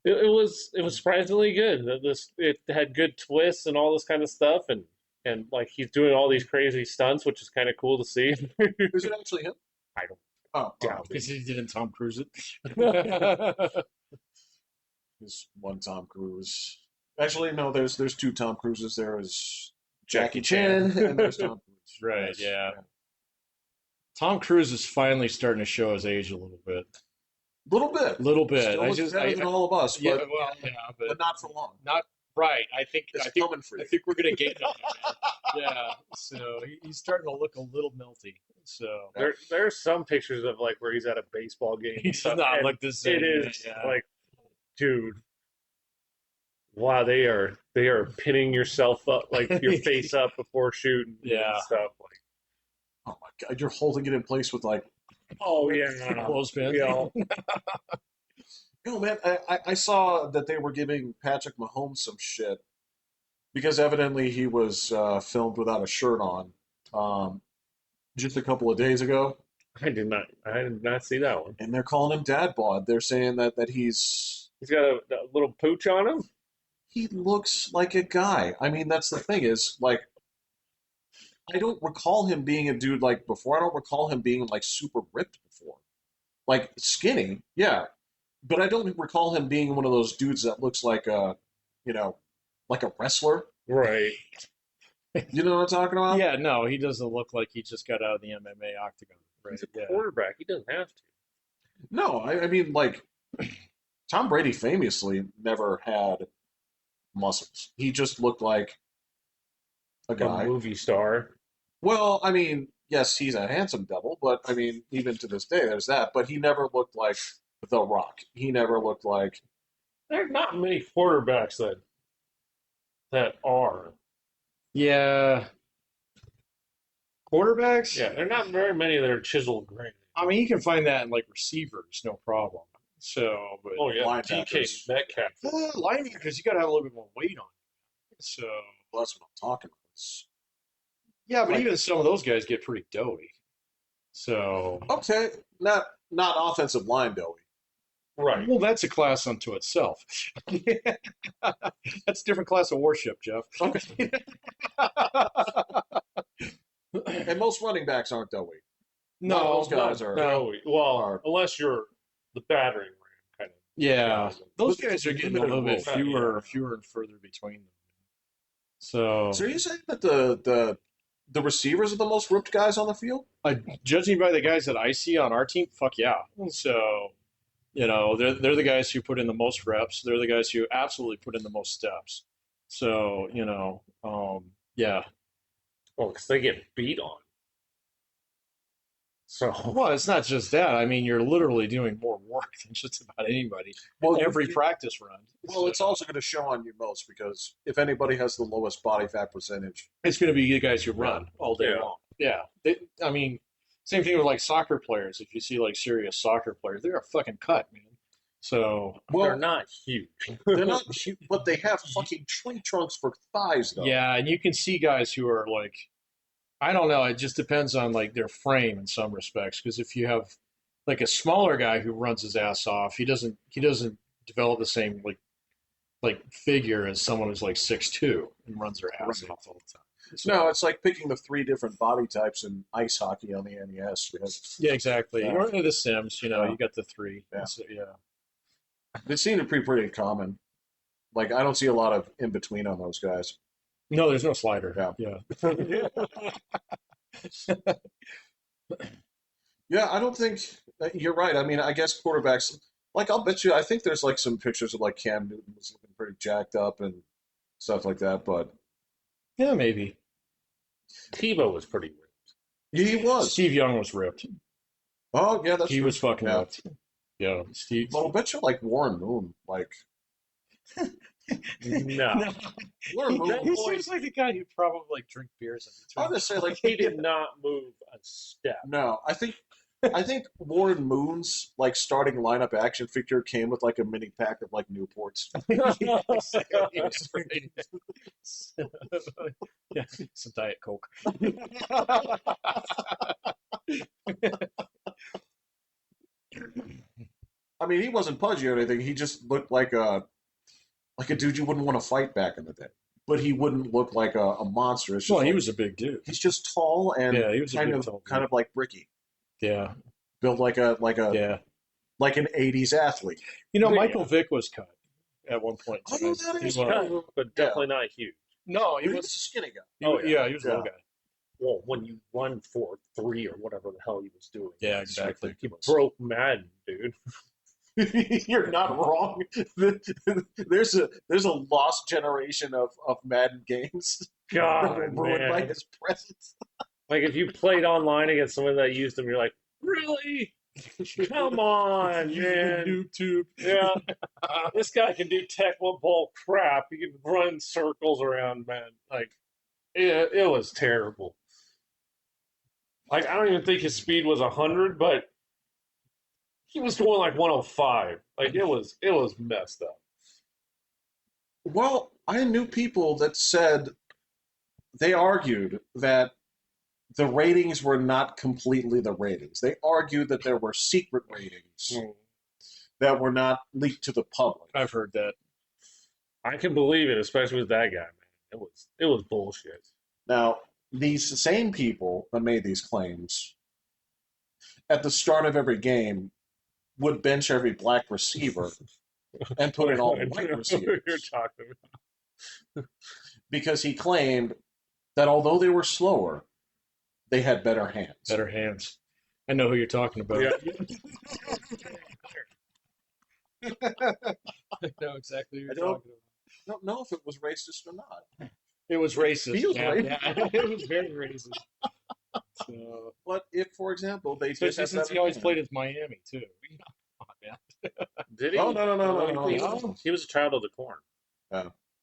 It was surprisingly good. It had good twists and all this kind of stuff, and like he's doing all these crazy stunts, which is kind of cool to see. Is it actually him? I don't Oh, doubt Because he didn't Tom Cruise it. There's one Tom Cruise. Actually, no. There's two Tom Cruises. There is Jackie Chan, and there's Tom Cruise. Right, yeah. Tom Cruise is finally starting to show his age a little bit. Little bit. Still looks better than all of us, Yeah, but, well, yeah, but not for long. not right. I think It's coming for you. I think we're gonna get on him. Yeah. So he's starting to look a little melty. So There's some pictures of like where he's at a baseball game. and he's stuff, not and like this. It is yeah. like, dude, wow, they are pinning yourself up, like your face up before shooting, Yeah. and stuff. Like, Oh my god, you're holding it in place with like. oh yeah, Clothespin. yeah. No man, I saw that they were giving Patrick Mahomes some shit because evidently he was filmed without a shirt on just a couple of days ago, I did not see that one. and they're calling him dad bod. They're saying that He's got a little pooch on him. he looks like a guy. I mean, that's the thing is like. I don't recall him being a dude like before. I don't recall him being like super ripped before. Like skinny, yeah. But I don't recall him being one of those dudes that looks like like a wrestler. Right. You know what I'm talking about? Yeah, no, he doesn't look like he just got out of the MMA octagon. Right? He's a Yeah. quarterback. He doesn't have to. No, I mean like Tom Brady famously never had muscles. He just looked like a guy. A movie star. Well, I mean, yes, he's a handsome devil, but I mean, even to this day, there's that. But he never looked like The Rock. He never looked like. There are not many quarterbacks that are. Yeah, quarterbacks. Yeah, there are not very many that are chiseled granite. I mean, you can find that in like receivers, no problem. So, but Oh yeah, DK Linebackers. Metcalf. linebackers, you got to have a little bit more weight on you. So, Well, that's what I'm talking about. It's yeah, but like, even some of those guys get pretty doughy. So, okay, not offensive line, Dowie. Right. well, that's a class unto itself. That's a different class of warship, Jeff. Okay, and most running backs aren't Dowie. None of No, those guys are. no. Well, are unless you're the battering ram kind of Yeah, guy. those But guys are getting a limited little bit role. fewer and further between them. So, So are you saying that the receivers are the most ripped guys on the field? judging by the guys that I see on our team, fuck yeah. So, they're the guys who put in the most reps. They're the guys who absolutely put in the most steps. So, yeah. Well, because they get beat on. So Well, it's not just that. I mean, you're literally doing more work than just about anybody Well, every practice run. well, it's So, also going to show on you most because if anybody has the lowest body fat percentage, it's going to be the guys who run all day Yeah. long. Yeah. I mean, same thing with like soccer players. If you see like serious soccer players, they're a fucking cut, man. So, they're well, not huge. they're not huge, but they have fucking tree trunks for thighs, though. yeah, and you can see guys who are like, I don't know, it just depends on like their frame in some respects. Because if you have like a smaller guy who runs his ass off, he doesn't develop the same like figure as someone who's like 6'2" and runs their ass Right. off all the time. So, No, it's like picking the three different body types in ice hockey on the NES. yeah, exactly. Yeah. You're into the Sims, Yeah. you got the three. Yeah. So, yeah. They seem to be pretty common. Like I don't see a lot of in between on those guys. No, there's no slider. Yeah. Yeah. Yeah, I don't think you're right. I mean, I guess quarterbacks. Like I'll bet you. I think there's like some pictures of like Cam Newton was looking pretty jacked up and stuff like that. But Yeah, maybe. Tebow was pretty ripped. he was. Steve Young was ripped. Oh yeah, that's He true. was fucking Yeah. ripped. Yeah, Steve. Well, I'll bet you like Warren Moon. Like No. No. Warren He Moon. seems like the guy who'd probably like drink beers in I between. was gonna say like He did not move a step. no. I think Warren Moon's like starting lineup action figure came with like a mini pack of like Newports. Yeah, some Diet Coke. I mean, he wasn't pudgy or anything. He just looked like a dude you wouldn't want to fight back in the day. But he wouldn't look like a monster. It's just Well, he like- was a big dude. he's just tall and Yeah, he was a kind big of tall kind dude. of like Bricky, Yeah, built like yeah. an '80s athlete. Michael Vick was cut at one point. Oh, too. that He is was- true. But definitely not huge. No, He was a skinny guy. Oh, yeah. He was a little guy. Well, when you run 4-3 or whatever the hell he was doing. Yeah, exactly. He broke Madden, dude. You're not wrong. There's a lost generation of Madden games that God, were ruined by man. his presence. Like if you played online against someone that used them, you're like, really? Come on, man. YouTube. Yeah, this guy can do Tecmo Bowl crap. He can run circles around, man. Like, it was terrible. Like, I don't even think his speed was 100, but he was going like 105. Like, it was messed up. Well, I knew people that said they argued that the ratings were not completely the ratings. They argued that there were secret ratings that were not leaked to the public. I've heard that. I can believe it, especially with that guy, man. It was bullshit. Now, these same people that made these claims at the start of every game would bench every black receiver and put in all the white You're receivers talking about. because he claimed that although they were slower, they had better hands. Better hands. I know who you're talking about. Yeah. I know exactly who you're I don't- talking about. I don't know if it was racist or not. It was racist. Feels Yeah, right. yeah. It was very racist. So, But if, for example, they just especially have since that he always man. played as Miami too. Come on, man. Did he? Oh no. No? He was a child of the corn.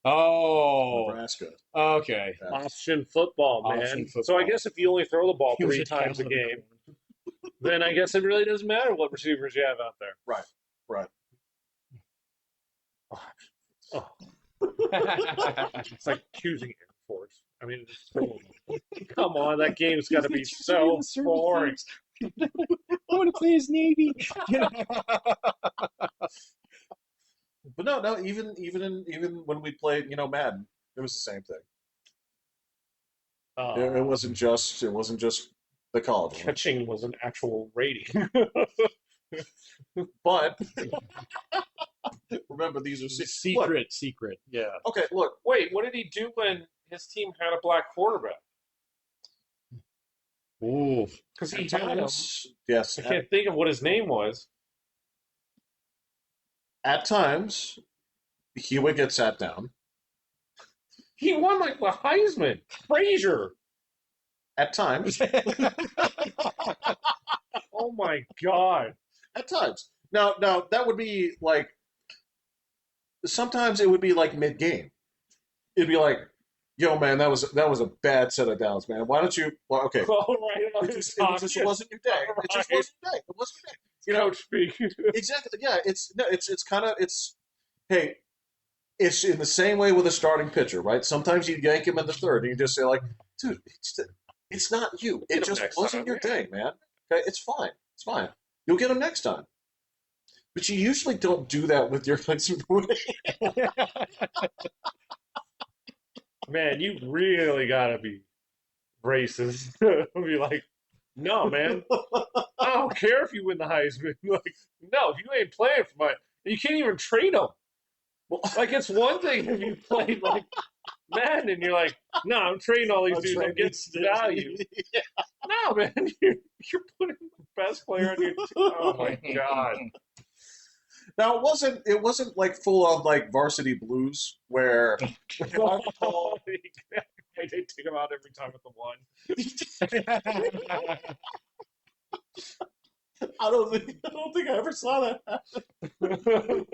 Oh, Nebraska. okay. Yeah. Option football, Option man. So I football. guess if you only throw the ball He was 3 a times child a of the game, then I guess it really doesn't matter what receivers you have out there. Right. Oh, corn. it's like choosing Air Force. I mean, it's so, come on, that game's got to be so boring. I want to play as Navy. But no. Even when we played, Madden, it was the same thing. It Uh, wasn't just the college one. catching was an actual rating. But remember, these are Secret. Yeah. Okay, look. Wait, what did he do when his team had a black quarterback? Ooh. Because he At had him. times, yes, I can't think of what his name was. at times, he would get sat down. He won like the Heisman. Frazier. At times, Oh my God. at times. Now that would be like sometimes it would be like mid game. It'd be like, "Yo, man, that was a bad set of downs, man. Why don't you?" Well, okay, Oh, right. it wasn't your day. It just Right. wasn't your day. It wasn't your day. Coach speak. Exactly. Yeah. It's kind of it's. Hey, it's in the same way with a starting pitcher, right? Sometimes you yank him in the third, and you just say like, "Dude, it's not you. Get It him just next wasn't time, your yeah." day, man. Okay, it's fine. It's fine. You'll get him next time." But you usually don't do that with your like. Man, you really gotta be racist. Be like, no, man. I don't care if you win the Heisman. Like, no, you ain't playing for my. You can't even trade them. Well, Like, it's one thing if you played like Madden and you're like, no, I'm trading all these dudes. I'm getting value. No, man, you're putting the best player on your team. Oh my God. Now it wasn't like full on like varsity blues where if I recall I did take him out every time with the one. I don't think I ever saw that happen.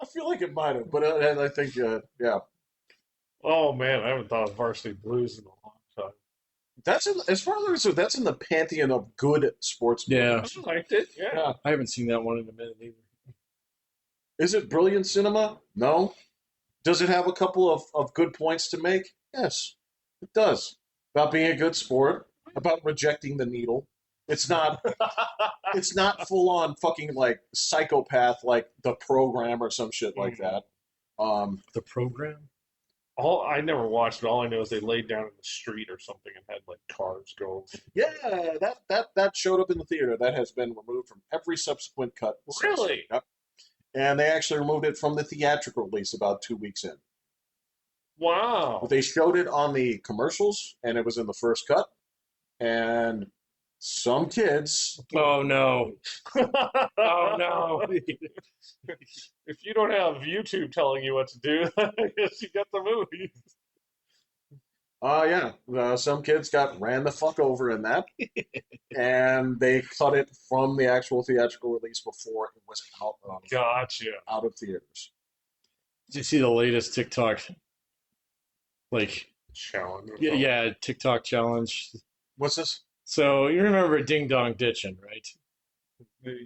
I feel like it might have, but I think yeah. Oh man, I haven't thought of Varsity Blues in a long time. That's as far as I'm concerned, that's in the pantheon of good sports Yeah. movies. I liked it. Yeah. Yeah. I haven't seen that one in a minute either. Is it brilliant cinema? No. Does it have a couple of good points to make? Yes, it does. About being a good sport, about rejecting the needle. It's not it's not full on fucking like psychopath like the program or some shit like that. The program? All I never watched it. All I know is they laid down in the street or something and had like cars go. Yeah, that showed up in the theater. That has been removed from every subsequent cut. since. Really? Yep. And they actually removed it from the theatrical release about 2 weeks in. Wow. They showed it on the commercials, and it was in the first cut. And some kids, Oh no. Oh no. If you don't have YouTube telling you what to do, I guess you got the movie. some kids got ran the fuck over in that, and they cut it from the actual theatrical release before it was Gotcha. out of theaters. Did you see the latest TikTok? Like, Challenge. yeah, TikTok challenge. What's this? So you remember Ding Dong Ditching, right?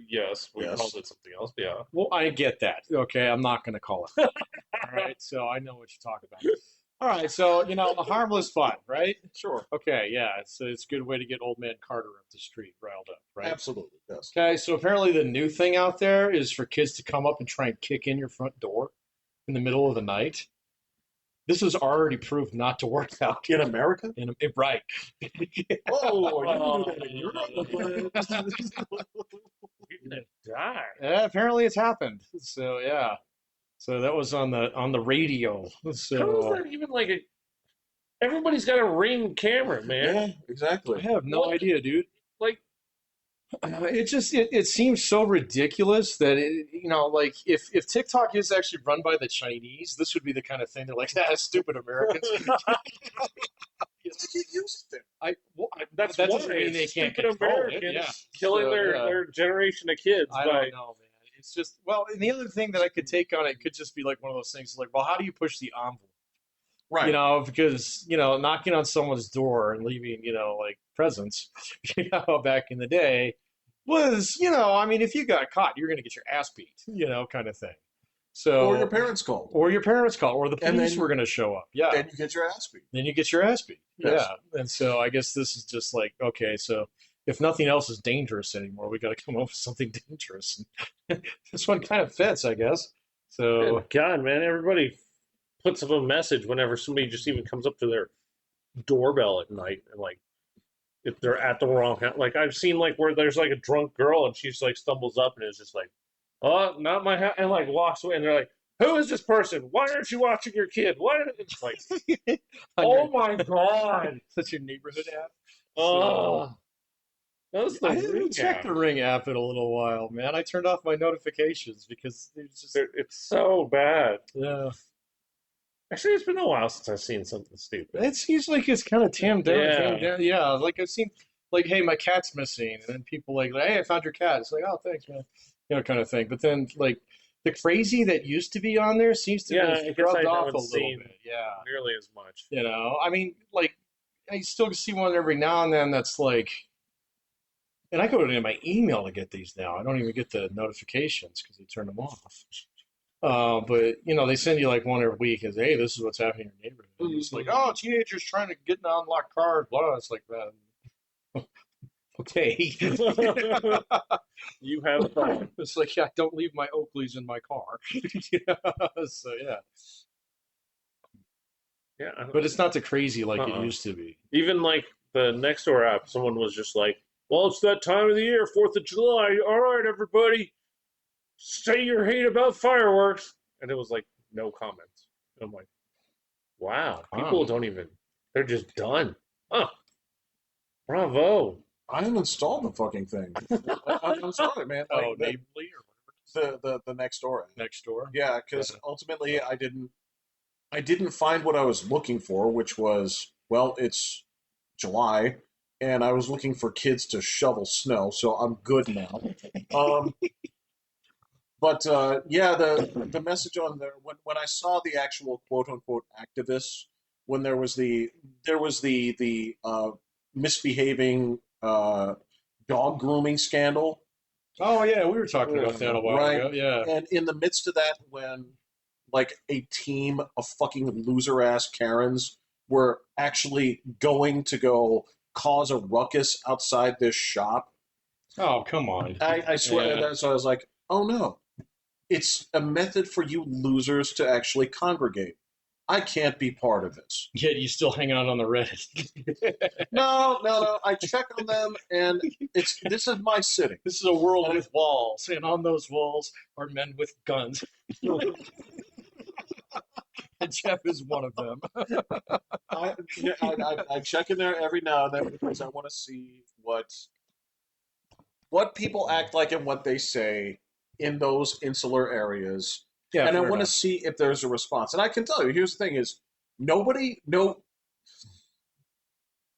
Yes, we Yes. called it something else. But yeah. Well, I get that. Okay, I'm not going to call it that. All right, so I know what you're talking about. All right, so a harmless fun, right? Sure, Okay, yeah, it's a good way to get old man Carter up the street, riled up, right? absolutely, yes. Okay, so apparently the new thing out there is for kids to come up and try and kick in your front door in the middle of the night. This was already proved not to work out. In America? Right. Oh, you can do that in Europe. You're gonna die. Yeah, apparently it's happened. So yeah. So that was on the radio. How is So that even like a? Everybody's got a Ring camera, man. Yeah, exactly. I have no What? idea, dude. Like, It seems so ridiculous that like if TikTok is actually run by the Chinese, this would be the kind of thing they're like, ah, stupid Americans. You use it there. That's that why doesn't mean they it's can't stupid control it. Yeah. Americans killing So, yeah. their generation of kids I by don't know, man. It's just well, and the other thing that I could take on it could just be like one of those things like, well, how do you push the envelope? Right. Because knocking on someone's door and leaving, like presents, back in the day was, I mean, if you got caught, you're going to get your ass beat, kind of thing. So, Or your parents called. or your parents call, or the And police then- were going to show up. Yeah. Then you get your ass beat. Then you get your ass beat. Yes. Yeah. And so I guess this is just like, okay, so if nothing else is dangerous anymore, we got to come up with something dangerous. And this one kind of fits, I guess. So, God, man, everybody puts up a message whenever somebody just even comes up to their doorbell at night, and like if they're at the wrong house. Like I've seen like where there's like a drunk girl and she's like stumbles up and is just like, "Oh, not my house," and like walks away, and they're like, "Who is this person? Why aren't you watching your kid? Why?" It's like, oh my god, such a neighborhood app. oh, that's the I haven't Ring checked app. the Ring app in a little while, man. I turned off my notifications because it's just It's so bad. yeah. Actually, it's been a while since I've seen something stupid. It seems like it's kind of tamed down, tamed Yeah. down. Yeah, like I've seen, like, hey, my cat's missing, and then people like, hey, I found your cat. It's like, oh, thanks, man, kind of thing. But then, like, the crazy that used to be on there seems to Yeah, I have guess rubbed I off haven't a little seen bit. Yeah, nearly as much. I mean, like, I still see one every now and then that's like, and I go to my email to get these now. I don't even get the notifications because they turn them off. But they send you like one every week and say, hey, this is what's happening in your neighborhood. And it's like, oh, teenagers trying to get an unlocked car, blah. It's like that. Okay. You have fun. It's like, yeah, don't leave my Oakleys in my car. So yeah. Yeah, But it's not the crazy like it Uh-uh. used to be. even like the Nextdoor app, someone was just like, "Well, it's that time of the year, 4th of July. All right, everybody, say your hate about fireworks." And it was like no comments. And I'm like, wow, people Wow. don't even. They're just done. Huh. Bravo. I uninstalled the fucking thing. I uninstalled it, man. Like, Oh, Neighborly or the next door. next door. Yeah, because Yeah. ultimately I didn't find what I was looking for, which was, well, it's July, and I was looking for kids to shovel snow, so I'm good now. Um, but yeah, the message on there when I saw the actual quote unquote activists, when there was the misbehaving dog grooming scandal, Oh yeah, we were talking about that a while right? ago. Yeah. And in the midst of that, when like a team of fucking loser ass Karens were actually going to go cause a ruckus outside this shop, Oh, come on. I swear. Yeah. So I was like, oh no, it's a method for you losers to actually congregate. I can't be part of this. Yet you still hang out on the Reddit. No. I check on them, and this is my city. This is a world with walls, and on those walls are men with guns. And Jeff is one of them. I check in there every now and then because I want to see what people act like and what they say in those insular areas, Yeah, and I fair want to enough. see if there's a response. And I can tell you, here's the thing: is no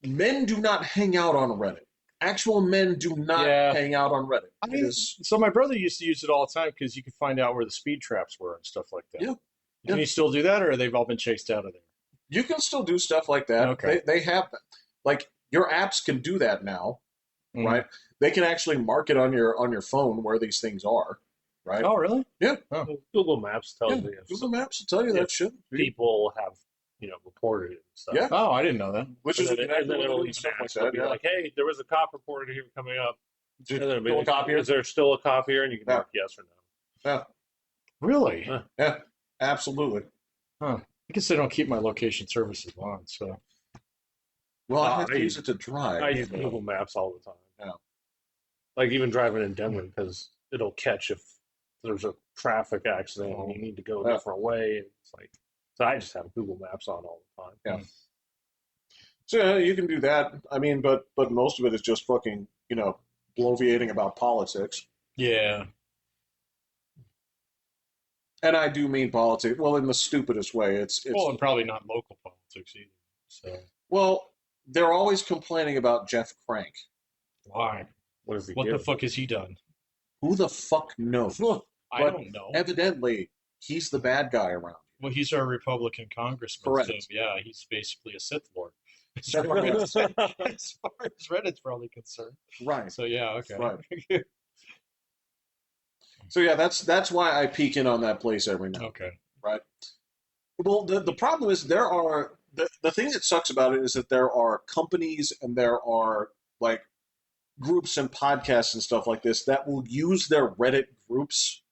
men do not hang out on Reddit. Actual men do not Yeah. hang out on Reddit. I It mean, is- so my brother used to use it all the time because you could find out where the speed traps were and stuff like that. Yeah. Can Yeah. you still do that, or they've all been chased out of there? you can still do stuff like that. Okay. They have them. Like your apps can do that now, Mhm. right? They can actually mark it on your phone where these things are, right? Oh, really? Google Maps tells Yeah, me if Google Maps will tell you that shit. people have reported it and stuff. Yeah. Oh, I didn't know that. Which And is then, exactly and then what it'll it even is, stuff like ask, it'll that. be Yeah. like, "Hey, there was a cop reported here coming up. Just And then it'll be fill a like, copy here. Is there still a cop here?" And you can Yeah. mark yes or no. Yeah, Really? Huh. yeah, absolutely. Huh. I guess I don't keep my location services on, so. Well, I Uh, have to I use it to drive. I use Google Maps all the time. Yeah. Like even driving in Denver because it'll catch if there's a traffic accident and you need to go a Yeah. different way. And it's like, so I just have Google Maps on all the time. Yeah. So yeah, you can do that. I mean, but most of it is just fucking, bloviating about politics. Yeah. And I do mean politics. Well, in the stupidest way. It's Well, and probably not local politics either. So well, they're always complaining about Jeff Crank. why? What does he What do? the fuck has he done? Who the fuck knows? I But don't know. evidently, he's the bad guy around. Well, he's our Republican congressman, so Correct. yeah, he's basically a Sith Lord. As That's far right. as, as far as Reddit's probably concerned. Right. So yeah, okay. Right. So yeah, that's why I peek in on that place every now. Okay. Right. Well, the problem is there are the thing that sucks about it is that there are companies and there are like groups and podcasts and stuff like this that will use their Reddit groups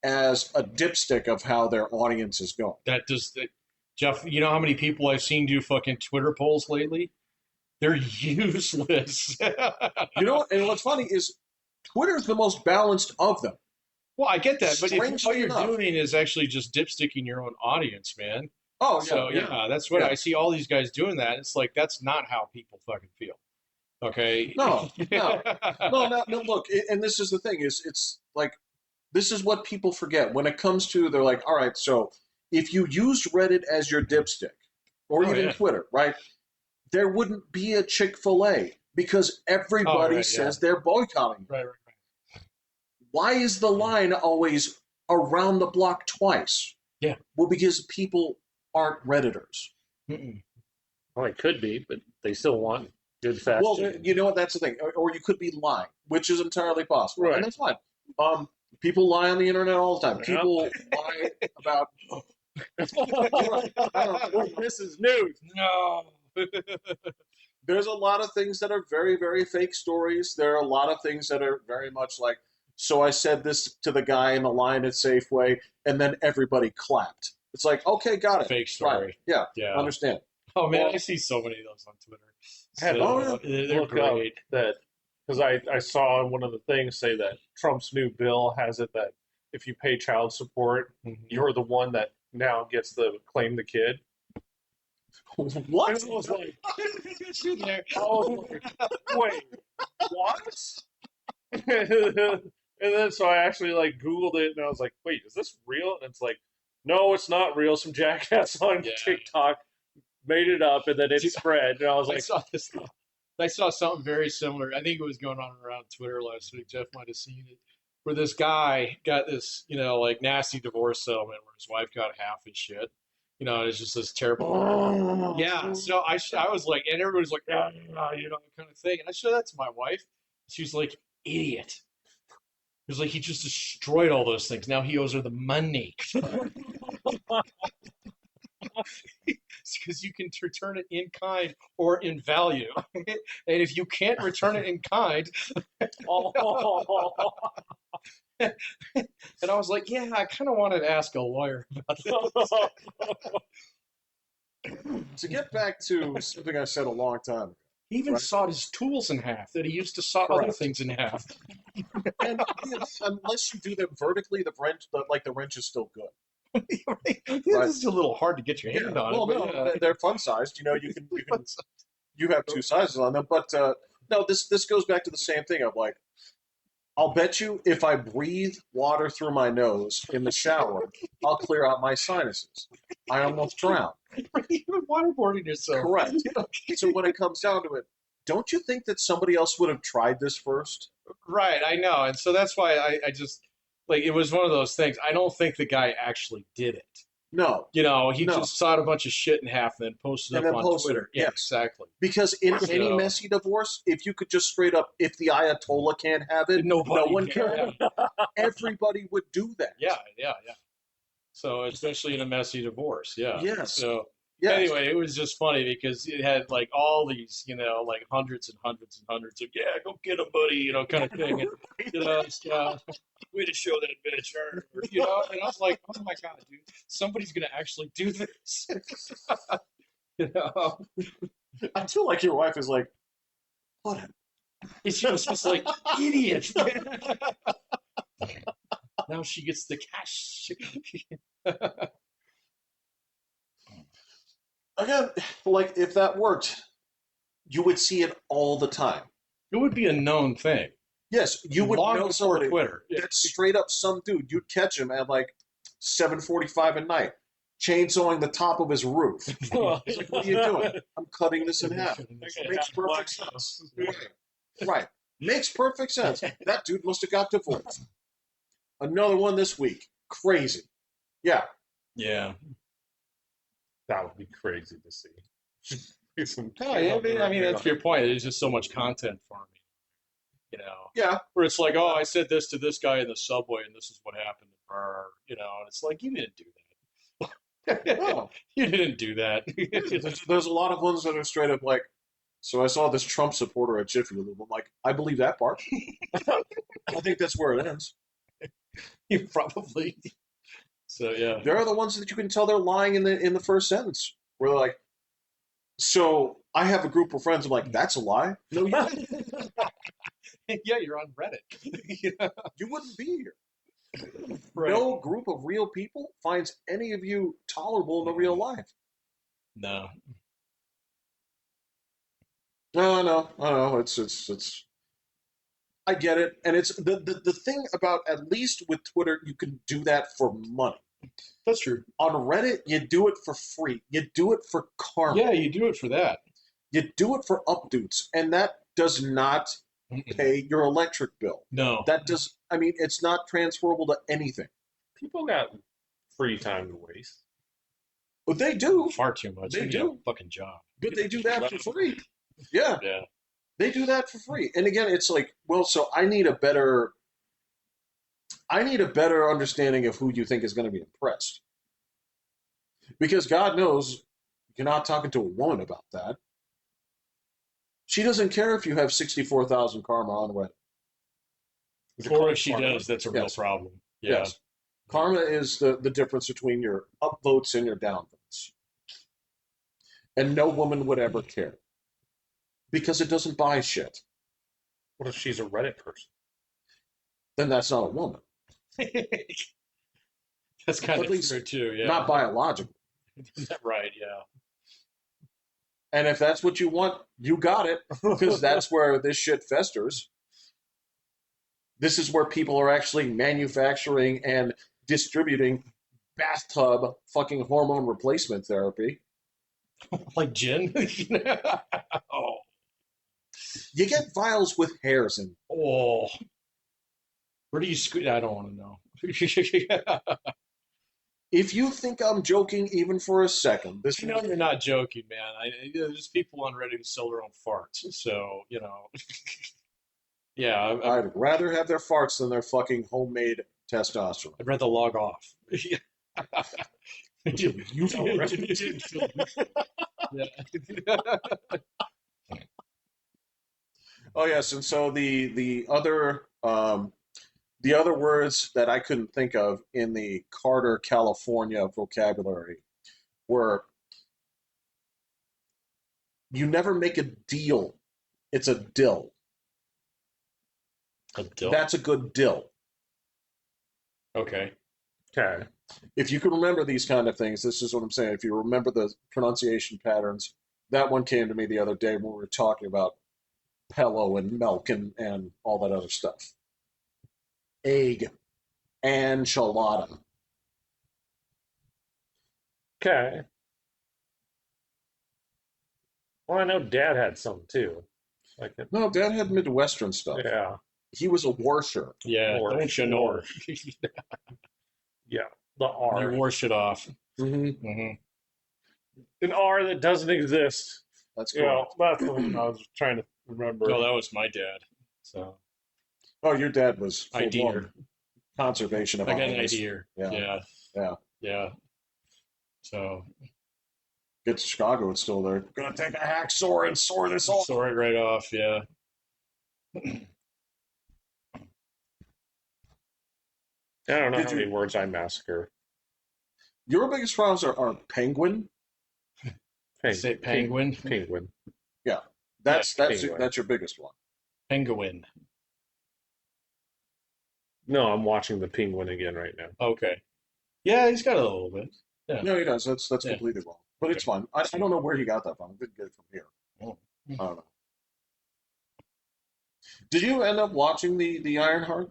as a dipstick of how their audience is going. That does that, Jeff. You know how many people I've seen do fucking Twitter polls lately? They're useless. You know, and what's funny is Twitter's the most balanced of them. Well, I get that, but if all Strangely you're enough. doing is actually just dipsticking your own audience, man. Oh, So yeah, that's what Yeah. I see all these guys doing that. It's like that's not how people fucking feel. Okay. No. No. Look, and this is the thing: is it's like this is what people forget when it comes to. They're like, all right, so if you used Reddit as your dipstick, or Oh, even yeah. Twitter, right? There wouldn't be a Chick-fil-A because everybody right, says they're boycotting. Right. Why is the line always around the block twice? Yeah. Well, because people aren't Redditors. Mm-mm. Well, it could be, but they still want good fast. Well, chicken. you know what? That's the thing. Or you could be lying, which is entirely possible, Right. and that's fine. People lie on the internet all the time. Yeah. People lie about. This is news. No. There's a lot of things that are very, very fake stories. There are a lot of things that are very much like. So I said this to the guy in the line at Safeway, and then everybody clapped. It's like, okay, got it. Fake story. Right. Yeah, Yeah. understand. Oh man, Well, I see so many of those on Twitter. I had So, to they're look up great. that because I saw one of the things say that Trump's new bill has it that if you pay child support, you're the one that now gets to claim the kid. What? And I was like, It's in there. wait, what? And then so I actually like Googled it and I was like, wait, is this real? And it's like, no, it's not real. Some jackass on Yeah. TikTok made it up and then it spread. And I was I like, saw this. I saw something very similar. I think it was going on around Twitter last week. Jeff might have seen it, where this guy got this, like nasty divorce settlement where his wife got half his shit. And it's just this terrible. Yeah. So I was like, and everybody's like, yeah, kind of thing. And I showed that to my wife. She's like, idiot. It was like he just destroyed all those things. Now he owes her the money. It's because you can return it in kind or in value. And if you can't return it in kind, and I was like, yeah, I kind of wanted to ask a lawyer about this. To get back to something I said a long time ago. He even Right. sawed his tools in half that he used to saw other Correct. things in half. And unless you do them vertically, the wrench is still good. This is a little hard to get your hand on. Well, it, no, but, they're fun sized. You have two sizes on them. But no, this goes back to the same thing of like, I'll bet you if I breathe water through my nose in the shower, I'll clear out my sinuses. I almost drown. You're waterboarding yourself. Correct. So when it comes down to it, don't you think that somebody else would have tried this first? Right, I know. And so that's why I just, it was one of those things. I don't think the guy actually did it. No. He No. just sawed a bunch of shit in half and then posted And up then on posted Twitter. it, Yeah, yes. exactly. Because in So- any messy divorce, if you could just straight up, if the Ayatollah can't have it, no one can. Everybody would do that. Yeah. So especially in a messy divorce, yeah. Yes. So Yes. anyway, it was just funny because it had all these, hundreds and hundreds and hundreds of go get him, buddy, kind of thing, and way to show that bitch, and I was like, oh my god, dude, somebody's gonna actually do this, I feel like your wife is like, what? She was just like, idiot. Now she gets the cash. Again, if that worked, you would see it all the time. It would be a known thing. Yes, you would long know before somebody Twitter. that's straight up some dude. You'd catch him at like 7:45 at night, chainsawing the top of his roof. He's like, "What are you doing?" "I'm cutting this in half." Makes perfect sense. Right. Makes perfect sense. That dude must have got divorced. Another one this week. Crazy. Yeah. Yeah. That would be crazy to see. Oh, yeah, I mean, that's your point. There's just so much content for me, Yeah. where it's like, oh, I said this to this guy in the subway, and this is what happened to her, and it's like, you didn't do that. No. You didn't do that. There's a lot of ones that are straight up like, so I saw this Trump supporter at Jiffy Lube. I'm like, I believe that part. I think that's where it ends. You probably. So yeah. There are the ones that you can tell they're lying in the first sentence, where they're like, so I have a group of friends. I'm like, that's a lie. No, you didn't. Yeah, you're on Reddit. You wouldn't be here. Right. No group of real people finds any of you tolerable in the real life. No. No. It's. I get it, and it's the thing about, at least with Twitter, you can do that for money. That's true. On Reddit, you do it for free. You do it for karma. Yeah, you do it for that. You do it for updates, and that does not pay your electric bill. No. That does. I mean, it's not transferable to anything. People got free time to waste. But they do. Far too much. They You do. need a fucking job. But they do that for free. Yeah. Yeah. They do that for free. And again, it's like, well, so I need a better understanding of who you think is going to be impressed. Because God knows you're not talking to a woman about that. She doesn't care if you have 64,000 karma on Reddit. Or if she does, that's a real problem. Yeah. Yes. Karma is the difference between your upvotes and your downvotes. And no woman would ever care. Because it doesn't buy shit. What if she's a Reddit person? Then that's not a woman. That's kind At of least true too. Yeah. Not biological. Right. Yeah. And if that's what you want, you got it. Because that's where this shit festers. This is where people are actually manufacturing and distributing bathtub fucking hormone replacement therapy. Like gin. Oh. You get vials with hairs in. Oh. Where do you squeeze? I don't want to know. If you think I'm joking even for a second, this You know you're not joking, man. There's people on Reddit who sell their own farts. So, yeah, I'd rather have their farts than their fucking homemade testosterone. I'd rather log off. You know, right? Yeah. Oh yes, and so the other words that I couldn't think of in the Carter, California vocabulary were, you never make a deal. It's a dill. A dill. That's a good dill. Okay. Okay. If you can remember these kind of things, this is what I'm saying. If you remember the pronunciation patterns, that one came to me the other day when we were talking about pillow and milk and all that other stuff. Egg, enchilada. Okay. Well, I know Dad had some too. Like, No, Dad had Midwestern stuff. yeah, He was a warsher. Yeah. Or- Don't you know? or- yeah, the R, You wash it off. Mm-hmm. Mm-hmm. an R that doesn't exist. That's Yeah, correct. that's the one I was trying to remember. No, that was my dad. So Oh, your dad was full idea. blown conservation of I got an animals. idea. Yeah. Yeah. Yeah. Yeah. So Get to Chicago, it's still there. Gonna take a hacksaw and saw this off. sort it right off. Yeah. I don't know Did how you- many words I massacre. Your biggest problems are penguin. Say penguin. Penguin. That's penguin. that's your biggest one. Penguin. No, I'm watching the Penguin again right now. Okay. Yeah, he's got a little bit. Yeah. No, he does. That's Yeah. completely wrong. But it's fine. I don't know where he got that from. I didn't get it from here. Oh. I don't know. Did you end up watching the Ironheart?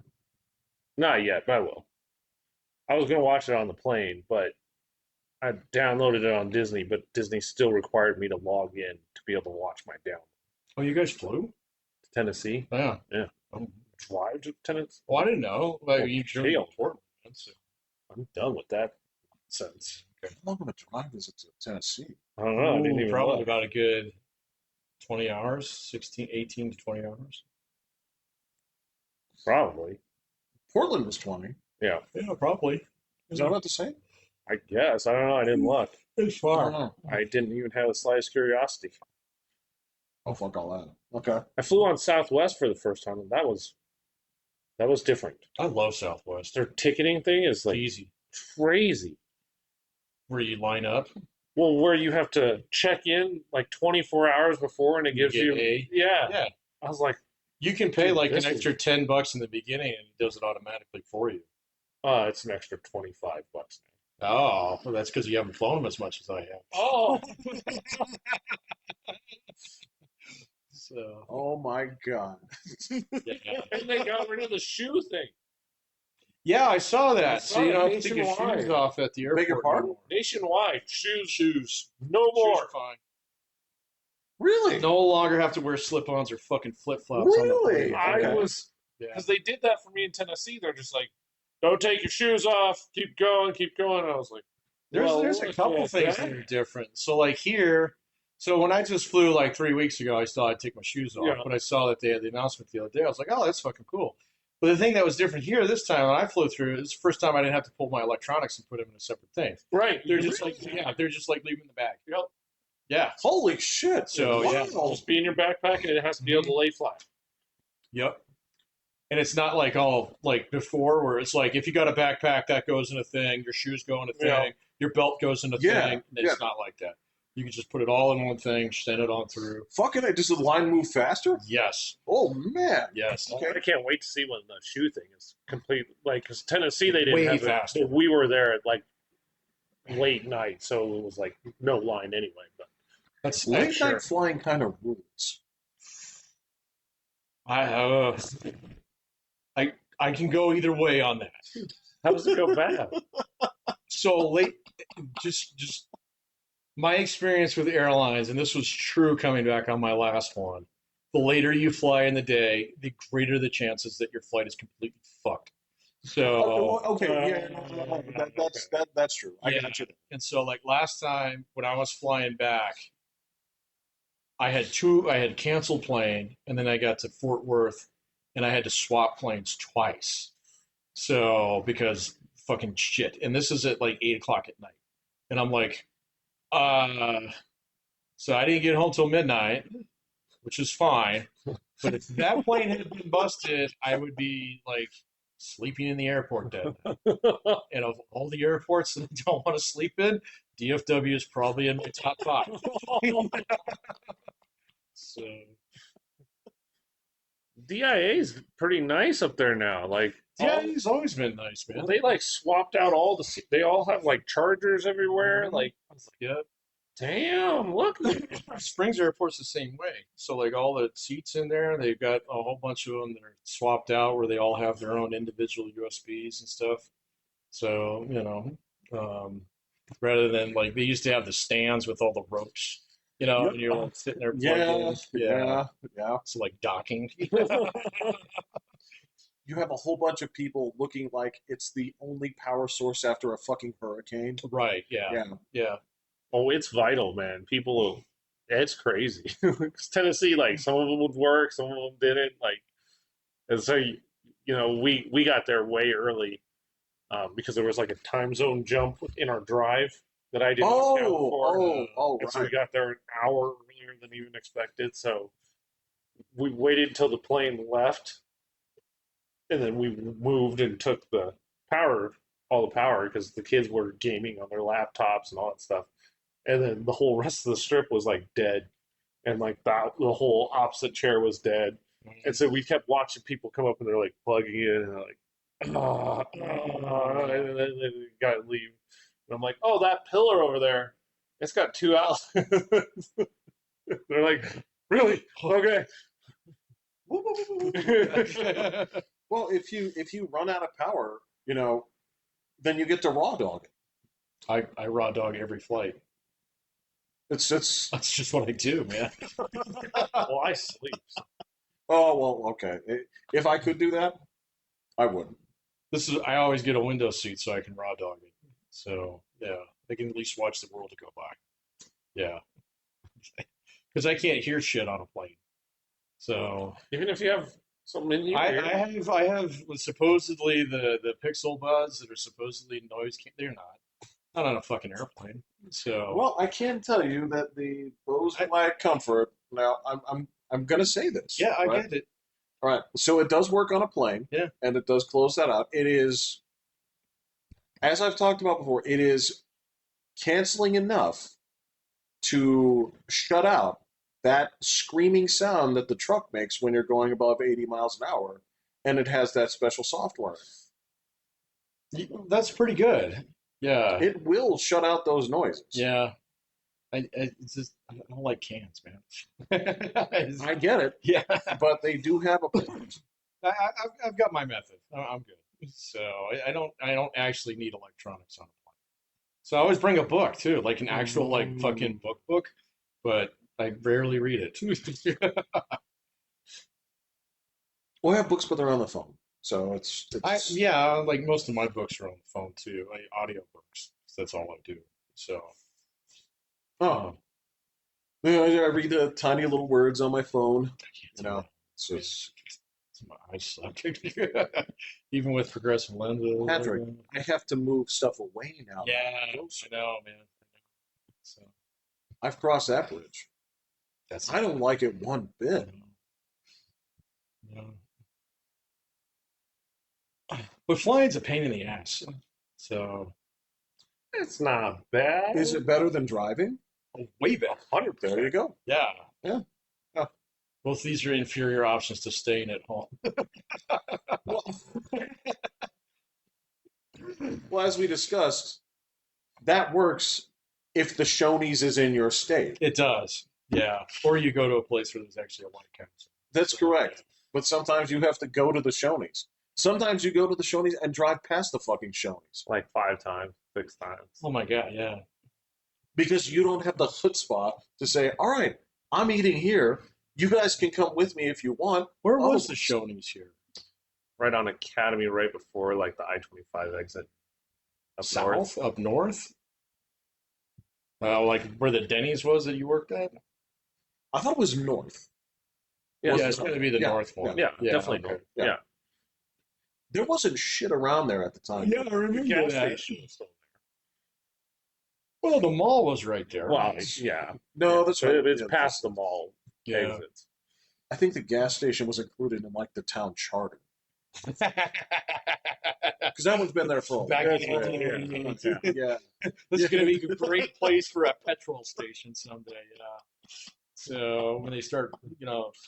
Not yet, but I will. I was gonna watch it on the plane, but I downloaded it on Disney, but Disney still required me to log in to be able to watch my download. Oh, you guys flew? To Tennessee, Yeah. yeah. I'm drive to Tennessee. Well, I didn't know. Like, Well, you drove hell, to Portland. So, I'm done with that nonsense. okay. How long of a drive is it to Tennessee? I don't know. I didn't Ooh, even probably look. about a good 20 hours, 16, 18 to 20 hours. Probably. Portland was 20. Yeah. Yeah, probably. Is that about the same? I guess. I don't know. I didn't look. It's I don't far. know. I didn't even have the slightest curiosity. Oh, fuck all that. Okay. I flew on Southwest for the first time, and that was different. I love Southwest. Their ticketing thing is It's like easy. crazy. Where you line up, Well, where you have to check in like 24 hours before, and it gives get you a. yeah. Yeah. I was like, You can pay dude, like an this is extra $10 in the beginning and it does it automatically for you. it's an extra $25 now. Oh, well, that's because you haven't flown them as much as I have. Oh, So, Oh my God. yeah. and they got rid of the shoe thing. Yeah, I saw I that. saw So you it don't have to take your nationwide. shoes off at the airport Beg your pardon? anymore. Nationwide, shoes Shoes. no Shoes more. are fine. Really? No longer have to wear slip-ons or fucking flip-flops on the Really? plane. I Okay. was Yeah. because they did that for me in Tennessee. They're just like, don't take your shoes off. Keep going, keep going. And I was like, There's a couple things that are different. So like here, so when I just flew like 3 weeks ago, I thought I'd take my shoes off, Yeah. but I saw that they had the announcement the other day. I was like, oh, that's fucking cool. But the thing that was different here this time when I flew through, it's the first time I didn't have to pull my electronics and put them in a separate thing. right. They're just like, yeah, they're just like leaving the bag. Yep. Yeah. Holy shit. So, wow. yeah. Just be in your backpack, and it has to be able to lay flat. Yep. And it's not like all like before where it's like if you got a backpack that goes in a thing, your shoes go in a thing, Yeah. your belt goes in a Yeah, thing. It's not like that. You can just put it all in one thing, send it on through. Fucking it. Does the line move faster? Yes. Oh, man. Yes. Okay. I can't wait to see when the shoe thing is complete. Like, because Tennessee, they didn't Way have it. faster. But we were there at like late night, so it was like no line anyway. But That's Late sure. night flying kind of rules. I can go either way on that. how does it go bad? So late, just my experience with airlines, and this was true coming back on my last one. The later you fly in the day, the greater the chances that your flight is completely fucked. So Okay, yeah, no. That's true. I Yeah. got you. and so like last time when I was flying back, I had canceled plane, and then I got to Fort Worth, and I had to swap planes twice. So because fucking shit, and this is at like 8 o'clock at night, and I'm like, uh, so I didn't get home till midnight, which is fine. But if that plane had been busted, I would be like sleeping in the airport that night. And of all the airports that I don't want to sleep in, DFW is probably in my top 5. So DIA is pretty nice up there now. Like, yeah, he's always been nice, man. they like swapped out all the. They all have like chargers everywhere. Like, I was like, Yeah, damn, look. Springs Airport's the same way. So like all the seats in there, they've got a whole bunch of them that are swapped out where they all have their own individual USBs and stuff. So rather than like they used to have the stands with all the ropes, Yep. and you're like sitting there plugged Yeah, in. yeah. So like docking. You have a whole bunch of people looking like it's the only power source after a fucking hurricane. Right. Yeah. Yeah. Yeah. Oh, it's vital, man. People, it's crazy. 'Cause Tennessee, like some of them would work, some of them didn't. Like, and so we got there way early because there was like a time zone jump in our drive that I didn't account for. And so we Right. got there an hour earlier than even expected. So we waited until the plane left, and then we moved and took all the power, because the kids were gaming on their laptops and all that stuff. And then the whole rest of the strip was like dead, and like the whole opposite chair was dead. And so we kept watching people come up, and they're like plugging in, and they're like, and then they got to leave. And I'm like, oh, that pillar over there, it's got 2 outlets. They're like, really? Okay. What Well, if you run out of power, then you get to raw dog it. I raw dog every flight. It's That's just what I do, man. Well, I sleep. So. oh well, okay. If I could do that, I would. I always get a window seat so I can raw dog it. So yeah, I can at least watch the world go by. Yeah, because I can't hear shit on a plane. So Even if you have something in your I, ear. I have supposedly the Pixel buds that are supposedly they're not on a fucking airplane. So Well, I can tell you that the Bose Quiet Comfort. Now, I'm gonna say this. yeah, I Right? get it. All right. So it does work on a plane. Yeah. And it does close that out. It is, as I've talked about before, it is canceling enough to shut out that screaming sound that the truck makes when you're going above 80 miles an hour, and it has that special software. That's pretty good. Yeah, It will shut out those noises. yeah. It's just I don't like cans, man. I get it, Yeah, but they do have a point. I've got my method. I'm good. So I don't actually need electronics on a plane. So I always bring a book too, like an actual like fucking book, but I rarely read it. Well, I have books, but they're on the phone, so Yeah, like most of my books are on the phone too, like audio books. That's all I do. So Oh, yeah, I read the tiny little words on my phone. I can't You do know, that. it's just My eyes suck. Even with progressive lenses. Patrick. I have to move stuff away now. Yeah, I know, man. I know. So I've crossed that bridge. that's I don't like it one bit. no. But flying's a pain in the ass. So It's not bad. Is it better than driving? way better. 100%. There you go. Yeah. Yeah. Both these are inferior options to staying at home. Well, well, as we discussed, that works if the Shoney's is in your state. It does. Yeah. Or you go to a place where there's actually a white council. That's correct. But sometimes you have to go to the Shoney's. Sometimes you go to the Shoney's and drive past the fucking Shoney's Like 5 times, 6 times. Oh my God, yeah. because you don't have the chutzpah to say, "All right, I'm eating here. You guys can come with me if you want." Where Oh, was the Shoney's here? Right on Academy, right before like the I-25 exit. Up north. South? Up north? Like where the Denny's was that you worked at? I thought it was north. Yeah, Yeah, it's going to be the Yeah, north one. yeah, definitely okay. north. Yeah. Yeah. There wasn't shit around there at the time. Yeah, I The remember gas that. station was still Well, the mall was right there. there. Well, yeah. No, that's right. It's Yeah, past the mall Yeah. exits. I think the gas station was included in like the town charter because that one's been there for a Back while. in 1888. Yeah. This is going to be a great place for a petrol station someday. Yeah. So when they start,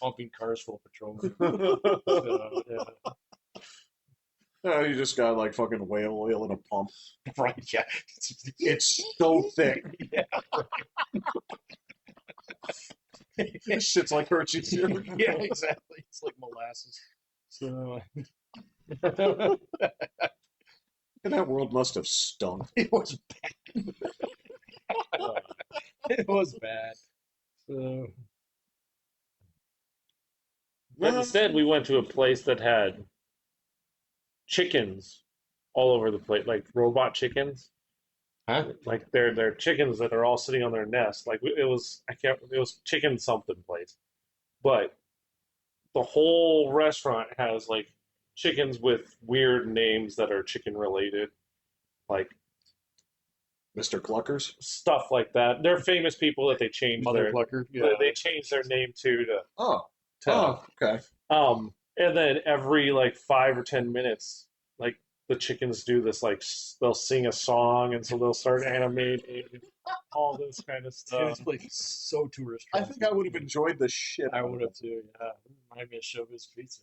pumping cars full of petroleum. So, yeah. Oh, you just got like fucking whale oil in a pump. Right. Yeah. It's so thick. Yeah. This shit's like Hershey's. Yeah. Exactly. It's like molasses. So. And that world must have stunk. It was bad. It was bad. So. But instead, we went to a place that had chickens all over the place, like robot chickens. Huh? Like they're chickens that are all sitting on their nest. Like it was, it was chicken something place, but the whole restaurant has like chickens with weird names that are chicken related, like Mr. Cluckers. stuff like that. They're famous people that they changed Mother their Plucker. Yeah. they changed their name to Oh. to Oh, okay. and then every like 5 or 10 minutes, like the chickens do this, like they'll sing a song, and so they'll start animating all this kind of stuff. It's like so tourist. I think I would have enjoyed the shit. I would have too. Yeah, remind me of Showbiz Pizza.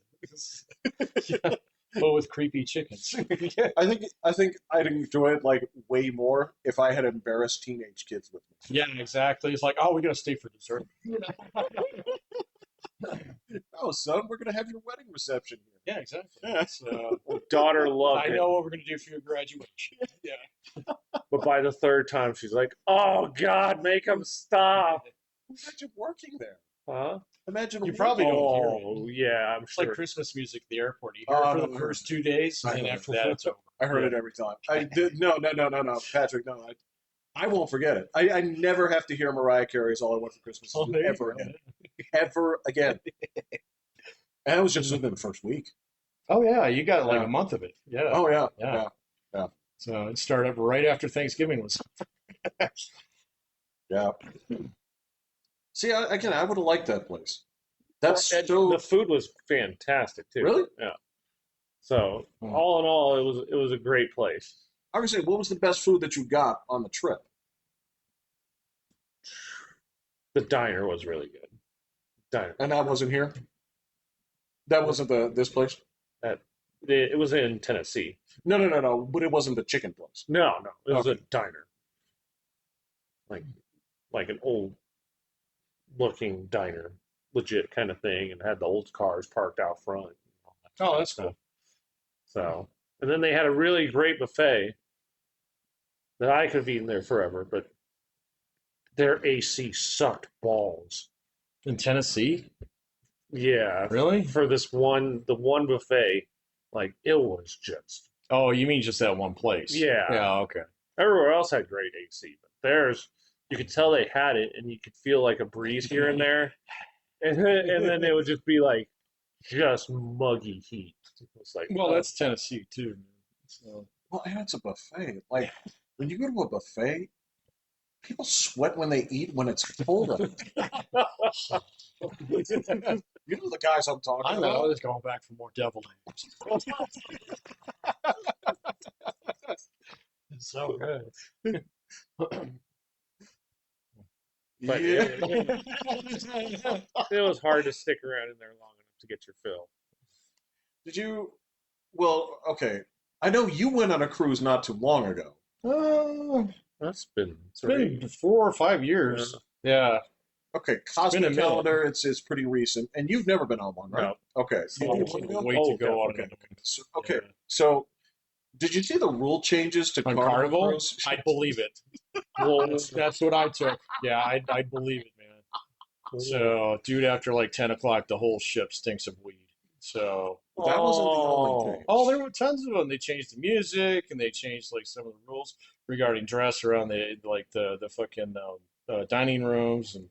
Yeah. But with creepy chickens. Yeah. I think I'd enjoy it like way more if I had embarrassed teenage kids with me. Yeah, exactly. It's like, oh, we gotta stay for dessert. Oh, son, we're gonna have your wedding reception here. Yeah, exactly. Yeah. So Daughter loved I it. know what we're gonna do for your graduation. Yeah. But by the third time, she's like, "Oh God, make him stop!" Imagine working there. Huh? Imagine You working probably there. don't hear it. Oh yeah, I'm It's like sure. Christmas music at the airport. You hear Oh, it for no, the I first heard 2 days, I and then heard after that, it's over. I heard Yeah. it every time. I did no, Patrick, no. I won't forget it. I never have to hear Mariah Carey's "All I Want for Christmas Is Oh, You" there you ever go. again. Ever again. And it was just within the first week. Oh yeah, you got like Yeah. a month of it. Yeah, Oh yeah. yeah. Yeah. So it started up right after Thanksgiving was. Yeah. See, again, I would have liked that place. That's And so the food was fantastic too. really. Yeah. So Hmm. all in all, it was a great place. I was saying, what was the best food that you got on the trip? The diner was really good. Diner. And that wasn't here. That wasn't this place. It was in Tennessee. No. But it wasn't the chicken place. No, it was a Okay. diner, like an old looking diner, legit kind of thing, and had the old cars parked out front. And all that Oh, kind of that's stuff. cool. So, and then they had a really great buffet that I could have eaten there forever, but their AC sucked balls. In Tennessee, Yeah, really? for the one buffet, like it was just Oh, you mean just that one place? Yeah. Yeah. Okay. everywhere else had great AC, but theirs you could tell they had it, and you could feel like a breeze here and there, and then it would just be like just muggy heat. It's like, Well, that's Tennessee too, man. So. Well, and it's a buffet. Like when you go to a buffet, people sweat when they eat when it's cold out. You know the guys I'm talking I know. I about? was going back for more deviled eggs. It's so good. But Yeah. it was hard to stick around in there long enough to get your fill. Did you? Well, okay. I know you went on a cruise not too long ago. That's been It's been 4 or 5 years. Yeah. Okay, been a Cosmic minute. Calendar. It's pretty recent, and you've never been on one, right? No. Okay. Oh, You I did can't one ago? wait to go on Okay. it. So, okay. Yeah. So, did you see the rule changes to On Carnival? Cruise? I believe it. Well, That's what I took. Yeah, I believe it, man. So, dude, after like 10 o'clock, the whole ship stinks of weed. So, That wasn't the only thing. oh, there were tons of them. They changed the music and they changed like some of the rules regarding dress around the fucking dining rooms, and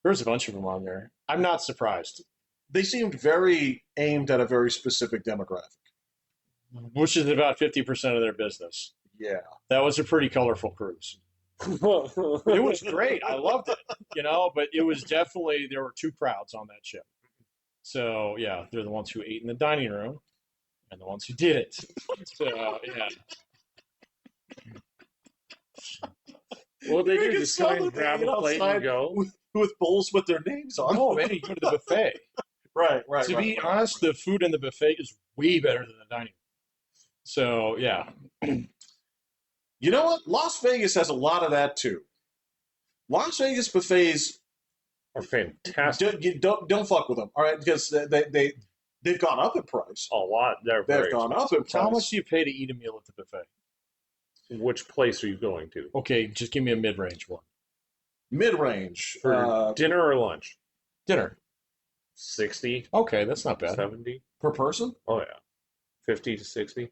there's a bunch of them on there. I'm not surprised, They seemed very aimed at a very specific demographic. which is about 50% of their business. Yeah. That was a pretty colorful cruise. It was great. I loved it, but it was definitely, there were two crowds on that ship. So, yeah, they're the ones who ate in the dining room and the ones who did it. So, yeah. Well, they You do can just sell go and the grab thing a plate outside and go. With bowls with their names on. Oh, man, you go to the buffet. Right. To be honest, the food in the buffet is way better than the dining room. So, yeah. You know what? Las Vegas has a lot of that too. Las Vegas buffets Are fantastic. don't fuck with them, all right? Because they've gone up in price. A lot. They're They've very gone expensive. up in price. How much do you pay to eat a meal at the buffet? Which place are you going to? Okay, just give me a mid-range one. Mid-range For dinner or lunch? Dinner. 60, Okay, that's not bad. 70. per person. Oh, yeah. 50 to 60.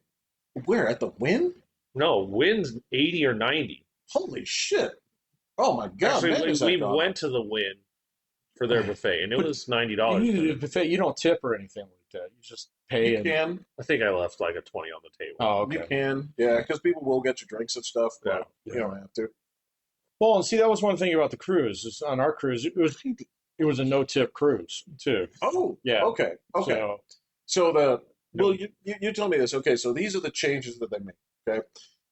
Where at the Wynn? No, Wynn's 80 or 90. Holy shit! Oh my god! Actually, man, is that we gone went up. to the Wynn for their buffet, and it But was $90. You buffet, you don't tip or anything like that. You just pay. You can, I think I left like a 20 on the table. Oh, you okay. can, yeah, because people will get you drinks and stuff, but Yeah. you don't have to. Well, and see, that was one thing about the cruise. Is on our cruise, it was a no-tip cruise too. Oh, Yeah. Okay. So you tell me this. Okay, so these are the changes that they made. Okay,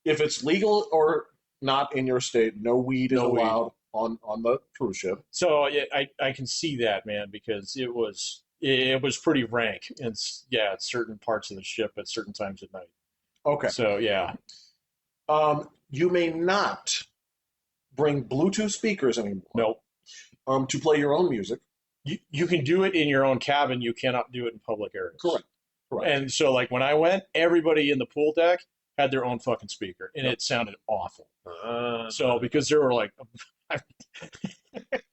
if it's legal or not in your state, no weed is No weed. allowed on the cruise ship. So yeah, I can see that, man, because it was pretty rank, and at certain parts of the ship at certain times at night. Okay. So yeah, You may not bring Bluetooth speakers anymore. nope. To play your own music. you can do it in your own cabin. You cannot do it in public areas. Correct. Correct. And so, like when I went, everybody in the pool deck had their own fucking speaker, and Yep. it sounded awful. So because there were like,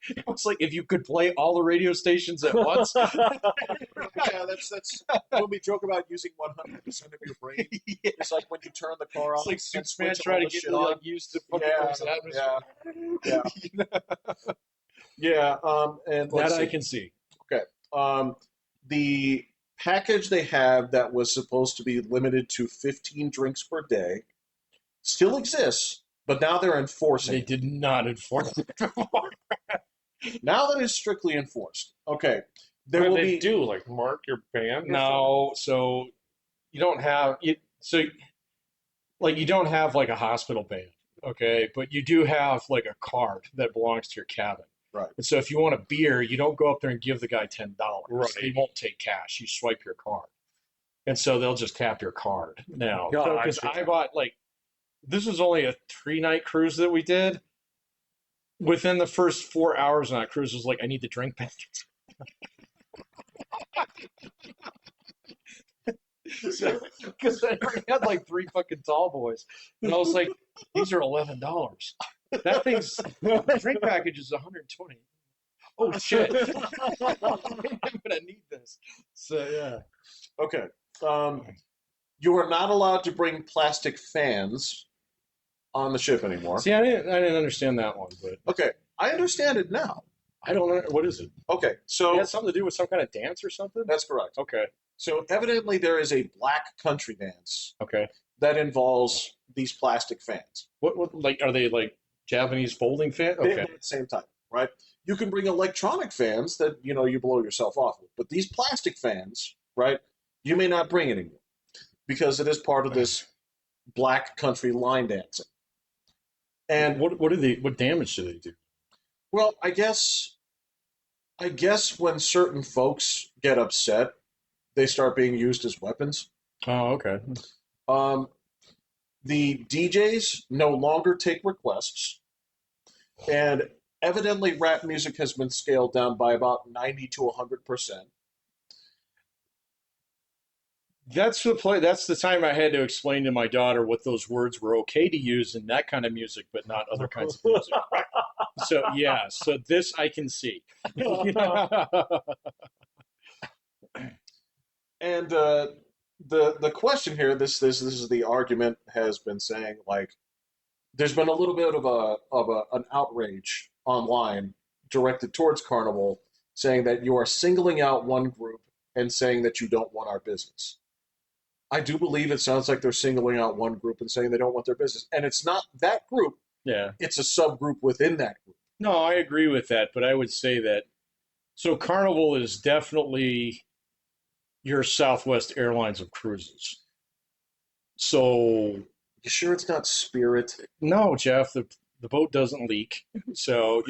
it was like if you could play all the radio stations at once. Yeah, that's when we joke about using 100% of your brain. Yeah. It's like when you turn the car on. It's like and Superman switch trying all to the get shit you on. like used to fucking Earth's atmosphere. Yeah. And That let's I see. can see. Okay. The package they have that was supposed to be limited to 15 drinks per day still exists, but now they're enforcing They it. did not enforce it before. Now that it's strictly enforced. Okay. There What will do they be do? Like mark your band? No, so you don't have it. So like you don't have like a hospital band, okay? But you do have like a card that belongs to your cabin. Right. And so if you want a beer, you don't go up there and give the guy $10. Right. They won't take cash. You swipe your card. And so they'll just tap your card now. Because Gotcha. I bought like this was only a 3-night cruise that we did. Within the first 4 hours on that cruise, was like, I need the drink package. Because I already had like 3 fucking tall boys, and I was like, these are $11. That thing's the drink package is 120. Oh shit! I'm gonna need this. So yeah. okay. You are not allowed to bring plastic fans on the ship anymore. See, I didn't understand that one, but Okay, I understand it now. I don't know what is it. Okay, It so has something to do with some kind of dance or something. that's correct. Okay. So evidently there is a black country dance Okay. that involves these plastic fans. What like are they like Japanese folding fan? They- Okay. At the same time, right? You can bring electronic fans that you blow yourself off with, but these plastic fans, right? You may not bring anymore because it is part of this black country line dancing. And What damage do they do? well, I guess when certain folks get upset, they start being used as weapons. Oh, okay. Um, the DJs no longer take requests, and evidently rap music has been scaled down by about 90 to 100%. That's the time I had to explain to my daughter what those words were okay to use in that kind of music, but not other kinds of music. So yeah, so this I can see. And the question here, this is the argument has been saying, like, there's been a little bit of an outrage online directed towards Carnival, saying that you are singling out one group and saying that you don't want our business. I do believe it sounds like they're singling out one group and saying they don't want their business, and it's not that group; Yeah. it's a subgroup within that group. No, I agree with that, but I would say that so Carnival is definitely your Southwest Airlines of cruises. So You sure it's not Spirit? no, Jeff, the boat doesn't leak. So,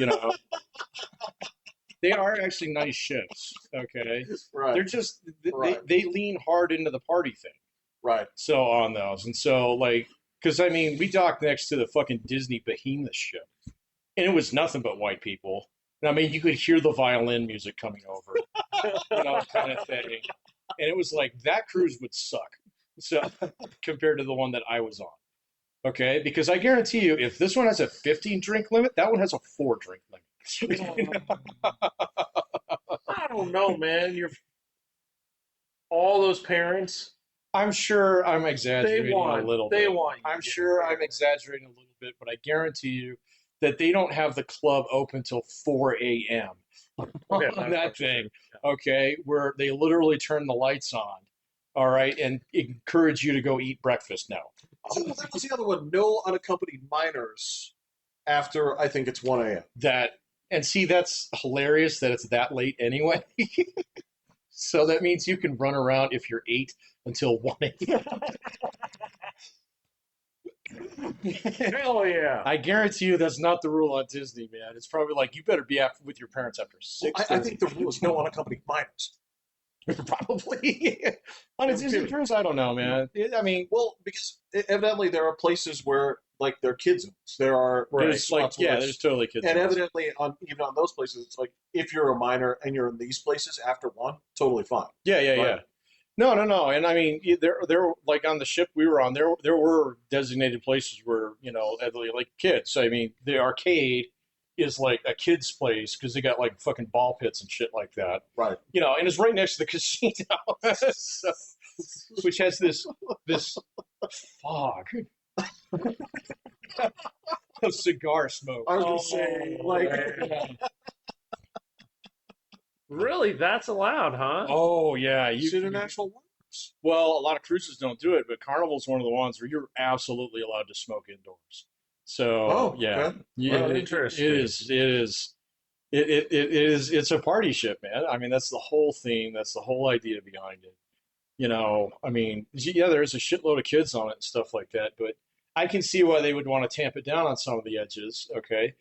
they are actually nice ships, okay? Right, They're just Right. they lean hard into the party thing. right. So on those. And so like because I mean, we docked next to the fucking Disney Behemoth ship. And it was nothing but white people. And I mean, you could hear the violin music coming over, kind of thing. And it was like that cruise would suck. So compared to the one that I was on. Okay? Because I guarantee you, if this one has a 15 drink limit, that one has a 4 drink limit. I don't know, man. All those parents. I'm sure I'm exaggerating a little bit. want. I'm sure I'm exaggerating a little bit, but I guarantee you that they don't have the club open till 4 a.m. Okay, on that thing, okay, where they literally turn the lights on, all right, and encourage you to go eat breakfast now. Oh, that was the other one. No unaccompanied minors after I think it's 1 a.m. And see, that's hilarious that it's that late anyway. So that means you can run around if you're 8 until 1 a.m. Hell yeah. I guarantee you that's not the rule on Disney, man. It's probably like you better be with your parents after 6. I think the rule is no unaccompanied minors. Probably on a Disney cruise. I don't know, man. I mean, Well, because evidently there are places where like there are kid zones. There are There's like, spots where yeah, it's- there's totally kids. and zones. evidently even on those places, it's like if you're a minor and you're in these places after one, totally fine. Yeah, yeah, Right. yeah. No, no, no. And I mean, there, like on the ship we were on, there were designated places where like kids. I mean, the arcade is like a kid's place because they got like fucking ball pits and shit like that. Right. And it's right next to the casino, so, which has this fog of cigar smoke. I was gonna say, like, man. Really, that's allowed, huh? Oh yeah, it's international waters. well, a lot of cruises don't do it, but Carnival's one of the ones where you're absolutely allowed to smoke indoors. So Oh, yeah, okay. yeah, Well, it interesting. is it's a party ship, man. I mean, that's the whole theme. That's the whole idea behind it. I mean, yeah, there's a shitload of kids on it and stuff like that, but I can see why they would want to tamp it down on some of the edges, okay?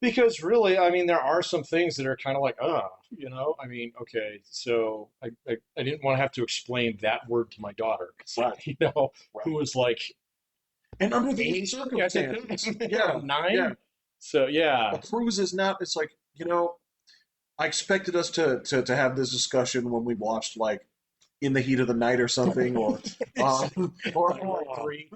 Because really, I mean, there are some things that are kind of like, I mean, okay, so I didn't want to have to explain that word to my daughter, 'cause, Right. who was like And under these 8, circumstances, yeah, 9. yeah. So yeah, A cruise is not. It's like I expected us to have this discussion when we watched like In the Heat of the Night or something, or like 3.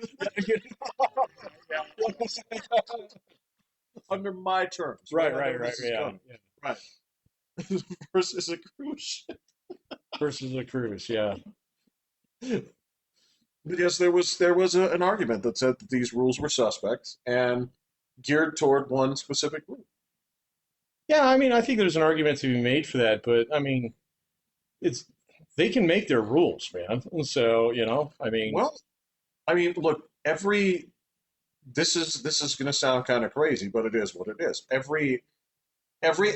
under my terms. Right, I right, know right, this is yeah, coming. yeah. Right. Versus a cruise ship. Versus a cruise, yeah. Because there was an argument that said that these rules were suspect and geared toward one specific rule. Yeah, I mean, I think there's an argument to be made for that, but I mean, it's they can make their rules, man. So, I mean, Well, I mean, look, this is going to sound kind of crazy, but it is what it is. Every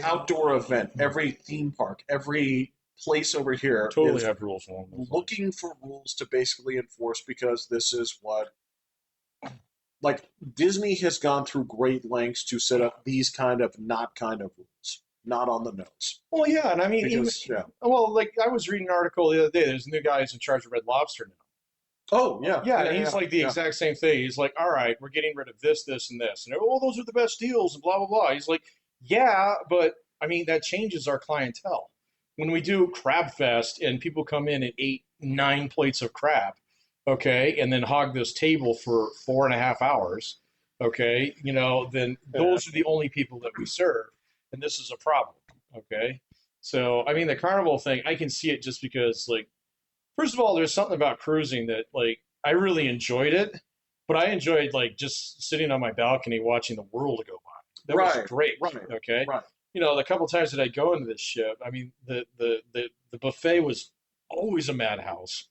outdoor event, every theme park, every place over here totally is have rules along those lines. looking for rules to basically enforce because this is what like Disney has gone through great lengths to set up these kind of rules, not on the nose. Well, yeah, and I mean, even Because yeah. well, like I was reading an article the other day. There's a new guy who's in charge of Red Lobster now. Oh yeah. Yeah, Yeah, and he's yeah, like the yeah. exact same thing. He's like, all right, we're getting rid of this, this, and this, and oh, those are the best deals, and blah blah blah. He's like, yeah, but I mean that changes our clientele. When we do Crab Fest and people come in and eat 9 plates of crab, okay, and then hog this table for 4.5 hours, okay, then those are the only people that we serve, and this is a problem, okay. So I mean the carnival thing, I can see it just because like first of all, there's something about cruising that like I really enjoyed it, but I enjoyed like just sitting on my balcony watching the world go by. That was Right, great. right, Okay. right. The couple times that I go into this ship, I mean the buffet was always a madhouse.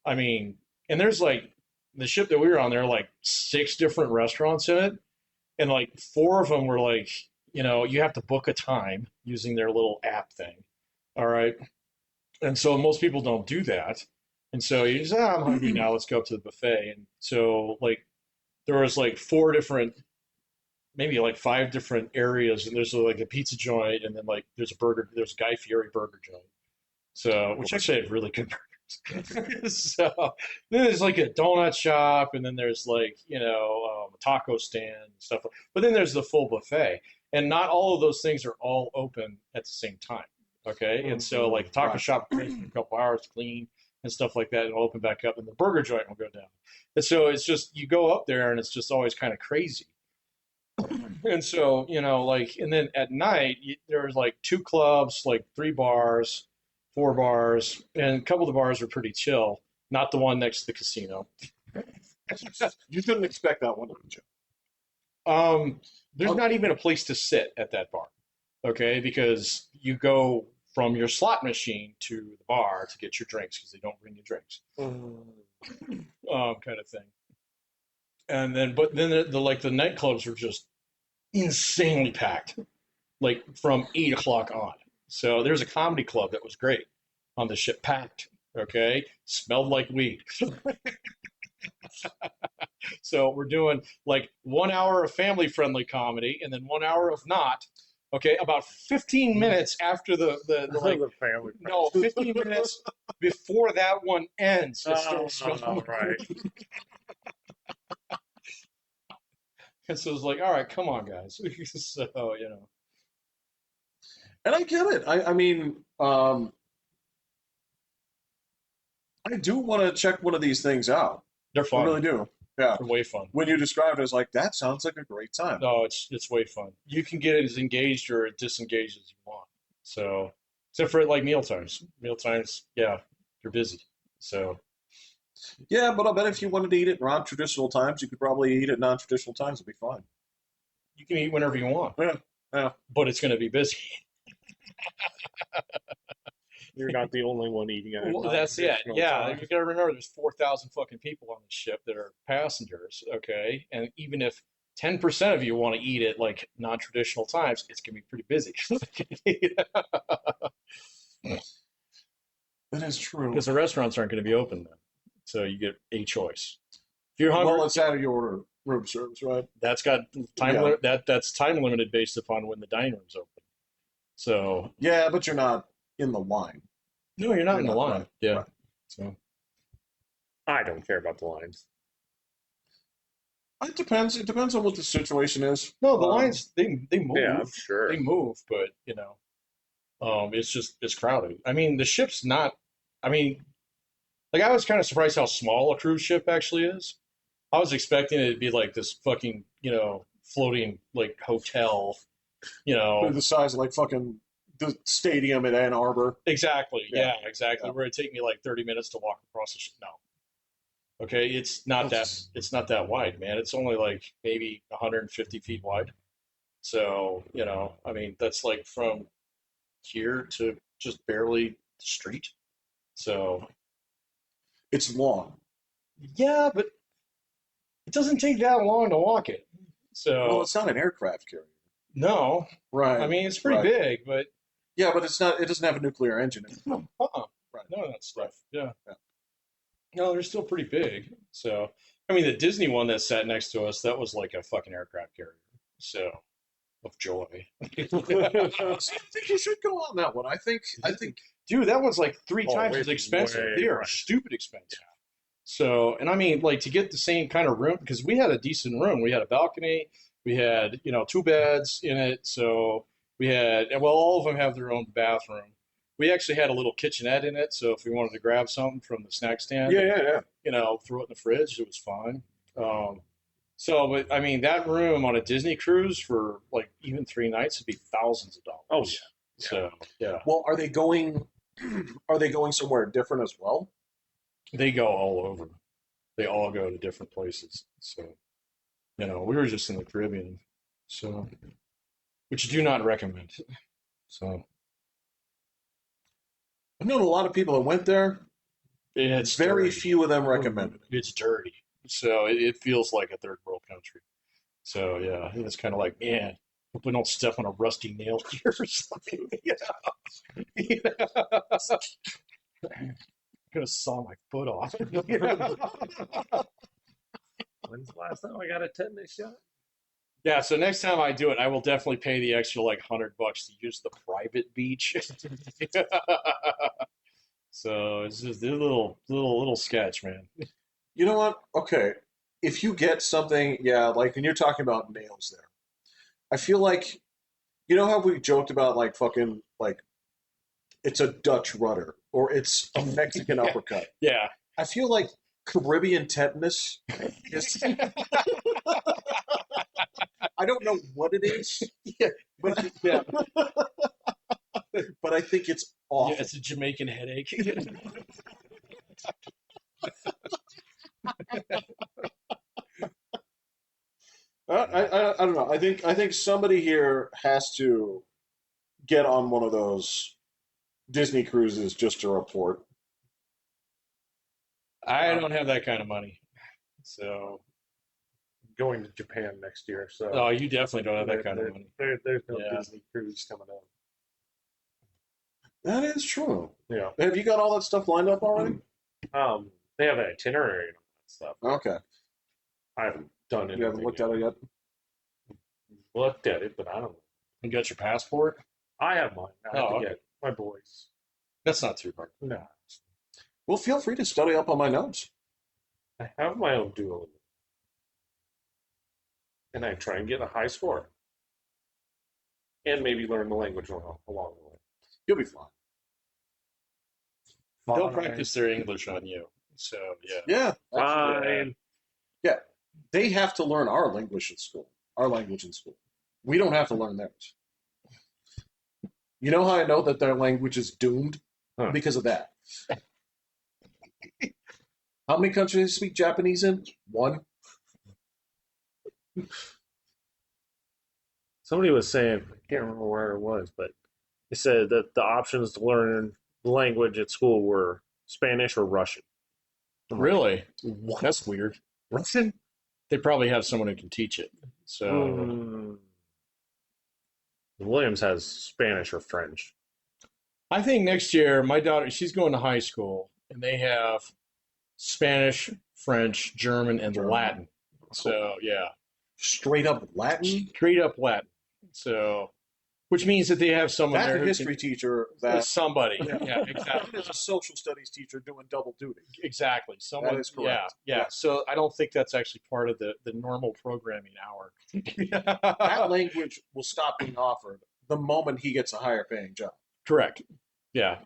I mean, and there's like the ship that we were on, there are like 6 different restaurants in it, and like 4 of them were like, you have to book a time using their little app thing. All right. And so most people don't do that. And so you just, I'm hungry now, let's go up to the buffet. And so like there was like 4 different, maybe like 5 different areas, and there's like a pizza joint, and then like there's a Guy Fieri burger joint. So which actually had really good burgers. So then there's like a donut shop, and then there's like, a taco stand and stuff. But then there's the full buffet. And not all of those things are all open at the same time. Okay, and so like taco Right. shop will take a couple hours clean and stuff like that, and it'll open back up, and the burger joint will go down. And so it's just you go up there, and it's just always kind of crazy. And so like, and then at night there's like 2 clubs, like 3 bars, 4 bars, and a couple of the bars are pretty chill. Not the one next to the casino. You couldn't expect that one, did you? There's not even a place to sit at that bar, okay? Because you go from your slot machine to the bar to get your drinks because they don't bring you drinks, kind of thing. And then, but then the nightclubs are just insanely packed, like from 8 o'clock on. So there's a comedy club that was great on the ship, packed. Okay, smelled like weed. So we're doing like 1 hour of family-friendly comedy and then 1 hour of not. Okay, about 15 minutes after the like the family. no, 15 minutes before that one ends, it starts smelling like right. weed. And so it's like, all right, come on, guys. So, And I get it. I mean, I do want to check one of these things out. they're I fun. really do. Yeah. They're way fun. When you described it, I was like, that sounds like a great time. No, it's way fun. You can get as engaged or disengaged as you want. So, except for like meal times. Meal times, yeah, you're busy. So, Yeah, but I bet if you wanted to eat it non-traditional times, you could probably eat it non-traditional times. It'd be fine. you can eat whenever you want, Yeah. Yeah. but it's going to be busy. You're not the only one eating it. Well, that's it. Yeah, you got to remember there's 4,000 fucking people on the ship that are passengers, okay? And even if 10% of you want to eat at like non-traditional times, it's going to be pretty busy. That is true. Because the restaurants aren't going to be open then. So you get a choice. If you're hungry, Well, it's out of your order room service, right? that's got time that's time limited based upon when the dining room's open. So Yeah, but you're not in the line. no, you're not in the line. Right, Yeah. right. So I don't care about the lines. It depends. It depends on what the situation is. no, the lines they move. Yeah, I'm sure. They move, but it's crowded. I mean, the ship's not. I mean, like I was kind of surprised how small a cruise ship actually is. I was expecting it to be like this fucking floating like hotel. They're the size of like fucking the stadium at Ann Arbor. Exactly. Yeah. Yeah, exactly. Yeah. Where it'd take me like 30 minutes to walk across the ship. No. Okay, it's not that wide, man. It's only like maybe 150 feet wide. So, I mean, that's like from here to just barely the street. So, It's long. yeah, but it doesn't take that long to walk it. Well, So, it's not an aircraft carrier, no, right? I mean, it's pretty Right. big, but Yeah, but it's not. It doesn't have a nuclear engine in it. uh-uh, Right. none of that stuff. Yeah. Yeah. No, they're still pretty big. So, I mean, the Disney one that sat next to us, that was like a fucking aircraft carrier. So, of joy. See, I think you should go on that one. I think. Dude, that one's like three Oh, times it's as expensive. way They are pricey. stupid expensive. So, and I mean, like to get the same kind of room, because we had a decent room. We had a balcony. We had, two beds in it. So we had, and well, all of them have their own bathroom. We actually had a little kitchenette in it. So if we wanted to grab something from the snack stand, Yeah. throw it in the fridge, it was fine. But I mean, that room on a Disney cruise for like even 3 nights would be thousands of dollars. Oh, yeah. So yeah, Well, are they going? Are they going somewhere different as well? they go all over. They all go to different places. So, we were just in the Caribbean, so which I do not recommend. So I've known a lot of people that went there. it's Very dirty. few of them recommended it. It's dirty. So it feels like a third world country. So yeah, it's kind of like, man, hope we don't step on a rusty nail here or something. Gonna saw my foot off. When's the last time I got a tetanus shot? Yeah, so next time I do it, I will definitely pay the extra like $100 to use the private beach. So it's just a little sketch, man. You know what? Okay, if you get something, yeah, like when you're talking about nails there, I feel like how we joked about like fucking like it's a Dutch rudder or it's a Mexican uppercut. Yeah. I feel like Caribbean tetanus is. I don't know what it is, Yeah. but Yeah. but I think it's awful. Yeah, it's a Jamaican headache. I don't know. I think somebody here has to get on one of those Disney cruises just to report. I don't have that kind of money. So, Going to Japan next year, so oh, you definitely don't have that kind of money. there's no Yeah. Disney cruise coming up. That is true. Yeah. Have you got all that stuff lined up already? They have an itinerary and all that stuff. Okay. I haven't done anything. You haven't looked at it yet? Looked at it, but I don't know. You got your passport? I have mine. I have Oh, to get my boys. That's not too hard. No, Well, feel free to study up on my notes. I have my own Duolingo. and I try and get a high score, and maybe learn the language along the way. You'll be fine. They'll Fine. practice their English on you. So yeah. Yeah, Fine. yeah. They have to learn our language in school. We don't have to learn theirs. You know how I know that their language is doomed? Huh. Because of that. How many countries speak Japanese in? One. Somebody was saying, I can't remember where it was, but they said that the options to learn the language at school were Spanish or Russian. Really? That's weird. Russian? They probably have someone who can teach it. So Williams has Spanish or French. I think next year, my daughter, she's going to high school, and they have Spanish, French, German, and Latin. So yeah, Straight up Latin. straight up Latin. So, which means that they have someone That's there a who history teacher. can, That somebody. Yeah. Yeah, exactly. That is a social studies teacher doing double duty. Exactly. Someone. That is correct. Yeah, yeah. Yeah. So I don't think that's actually part of the normal programming hour. That language will stop being offered the moment he gets a higher paying job. Correct. Yeah.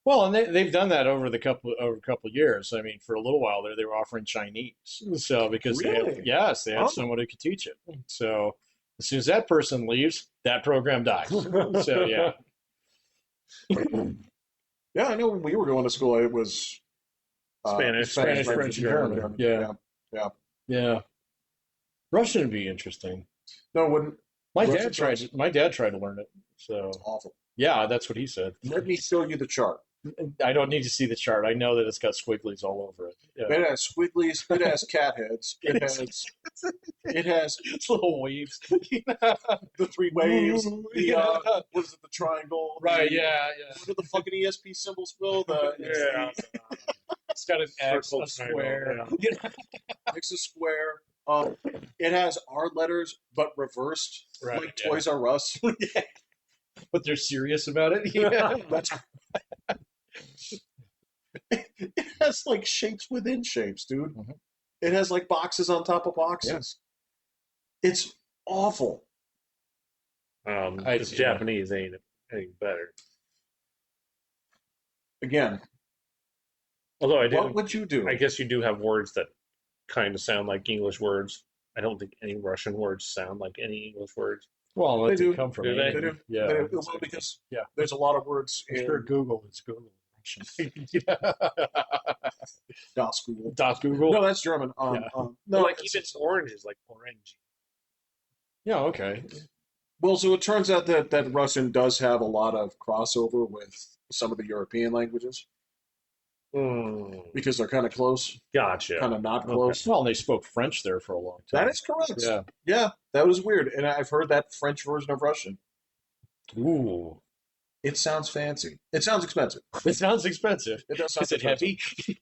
Well, and they've done that over a couple of years. I mean, for a little while there, they were offering Chinese. So because they Really? had Oh. someone who could teach it. So as soon as that person leaves, that program dies. So yeah. Yeah, I know when we were going to school, it was Spanish, French, and German. Yeah. Yeah. Yeah. Russian would be interesting. No, it wouldn't. My Russian dad tried to learn it. So It's awful. yeah, that's what he said. Let me show you the chart. I don't need to see the chart. I know that it's got squigglies all over it. Yeah. It has squigglies. It has cat heads. It has It's little waves. the three waves. The Yeah. what is it? The triangle. Right, the- yeah. What are the fucking ESP symbols, Will? It's got an X, Circle, a square. triangle, It's a square. It has our letters but reversed, Right, like yeah. Toys R Us. Yeah. But they're serious about it. Yeah. That's it has like shapes within shapes, dude. Mhm. It has like boxes on top of boxes. It's awful. This Japanese ain't any better. Again, Although what would you do? I guess you do have words that kind of sound like English words. I don't think any Russian words sound like any English words. Well, They it do. come from Do they? They do. England. Yeah. They do. Well, because Yeah. there's a lot of words I'm in sure Google. It's Google. Yeah. Das Google. Das Google. No, that's German. Yeah. No, Like it's- even orange is like orange. Yeah. Okay. well, so it turns out that Russian does have a lot of crossover with some of the European languages because they're kind of close, Gotcha. kind of not Okay. close. Well, and they spoke French there for a long time. That is correct. Yeah. Yeah, that was weird. And I've heard that French version of Russian. Ooh. It sounds fancy. It sounds expensive. It sounds expensive. It does sound Is it expensive. heavy?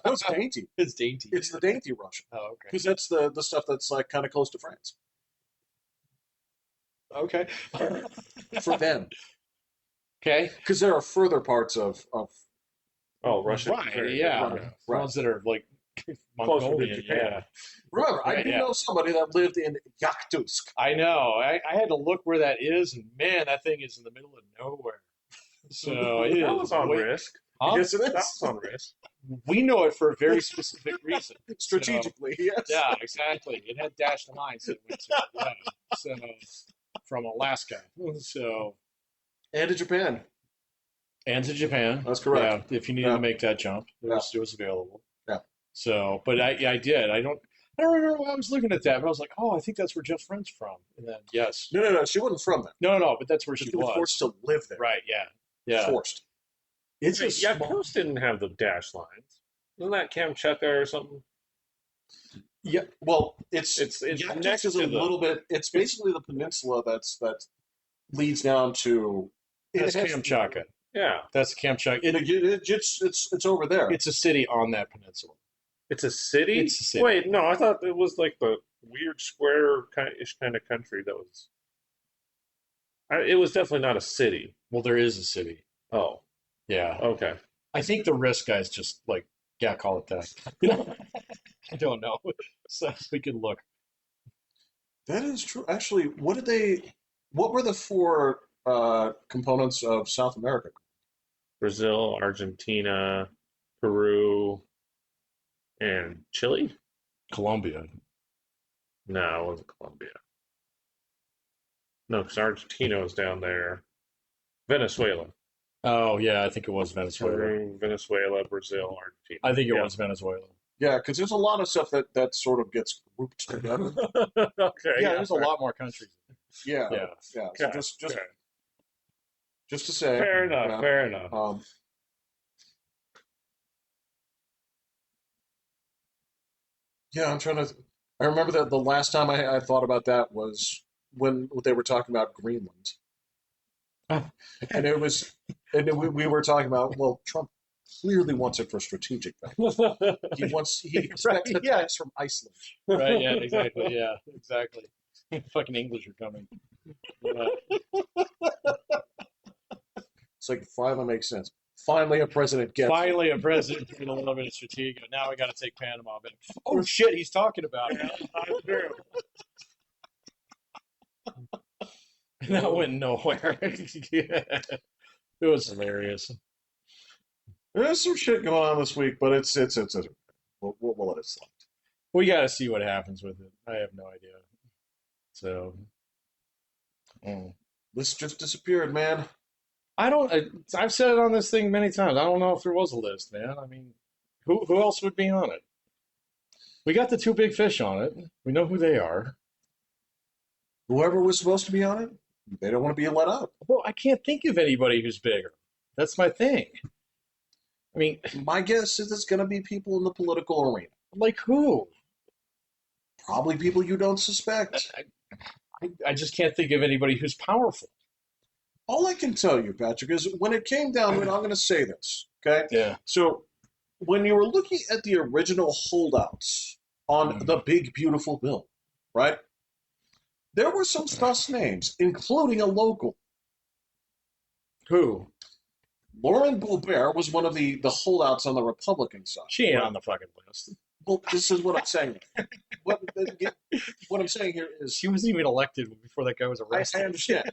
No, it's dainty. It's dainty. It's the dainty Russian Oh, okay. because that's the stuff that's like kind of close to France Okay. for them. Okay. Because there are further parts of Oh, Russian. Right. Yeah. Right. The ones that are like Closer to Mongolian. Japan. Yeah. Remember, I Right, do yeah. know somebody that lived in Yakutsk. I know. I had to look where that is, and man, that thing is in the middle of nowhere. So it That is was on way- risk. Huh? Yes, it That is. was on risk. We know it for a very specific reason. Strategically, yes. Yeah, exactly. It had dashed lines that went to it. Yeah. So from Alaska. So And to Japan. and to Japan. That's correct. Yeah, if you needed Yeah. to make that jump, it Yeah. was available. Yeah. So, but I did. I don't remember why I was looking at that, but I was like, oh, I think that's where Jeff Friend's from. And then yes, No. She wasn't from there. no, but that's where she She was was. forced to live there. Right? Yeah, yeah. Forced. It's a Wait, small. Yakutsk didn't have the dash lines. Isn't that Kamchatka or something? Yeah. Well, it's Yakutsk next is a to the- little bit. It's basically the peninsula that leads down to. That's it has- Kamchatka. Yeah. That's Kamchatka. It's over there. It's a city on that peninsula. It's a city? It's a city. Wait, no, I thought it was like the weird square kind of country that was. It was definitely not a city. Well, there is a city. Oh, Yeah, okay. I think the risk guys just like, yeah, call it that. I don't know. So we can look. That is true. Actually, what were the four components of South America? Brazil, Argentina, Peru, and Chile. Colombia. No, it wasn't Colombia. No, because Argentina was down there. Venezuela. Oh yeah, I think it was Venezuela. Peru, Venezuela, Brazil, Argentina. I think it Yeah. was Venezuela. Yeah, because there's a lot of stuff that sort of gets grouped together. Okay. Yeah, there's a lot more countries. Yeah, Yeah. yeah. So Okay, just okay. just to say, Fair enough. yeah, Fair enough. yeah, I'm trying to. I remember that the last time I thought about that was when they were talking about Greenland, and it was, and we were talking about, well, Trump clearly wants it for strategic things. He expects Right, attacks from Iceland. Right. Yeah. Exactly. Yeah. Exactly. Fucking English are coming. Yeah. It's like finally makes sense. Finally, a president gets it. Finally, a president doing a little bit of strategic. Now we got to take Panama. But oh shit, he's talking about it. That's true. That went nowhere. Yeah. It was hilarious. There's some shit going on this week, but it's we'll let it slide. We got to see what happens with it. I have no idea. So, This just disappeared, man. I don't. I've said it on this thing many times. I don't know if there was a list, man. I mean, who else would be on it? We got the two big fish on it. We know who they are. Whoever was supposed to be on it, they don't want to be let out. Well, I can't think of anybody who's bigger. That's my thing. I mean, My guess is it's going to be people in the political arena. like who? Probably people you don't suspect. I just can't think of anybody who's powerful. All I can tell you, Patrick, is when it came down to it, I'm going to say this, okay? Yeah. So when you were looking at the original holdouts on the big, beautiful bill, right? There were some sus names, including a local. Who? Lauren Boebert was one of the holdouts on the Republican side. She ain't right? on the fucking list. Well, this is what I'm saying. What I'm saying here is, She wasn't even elected before that guy was I arrested. understand.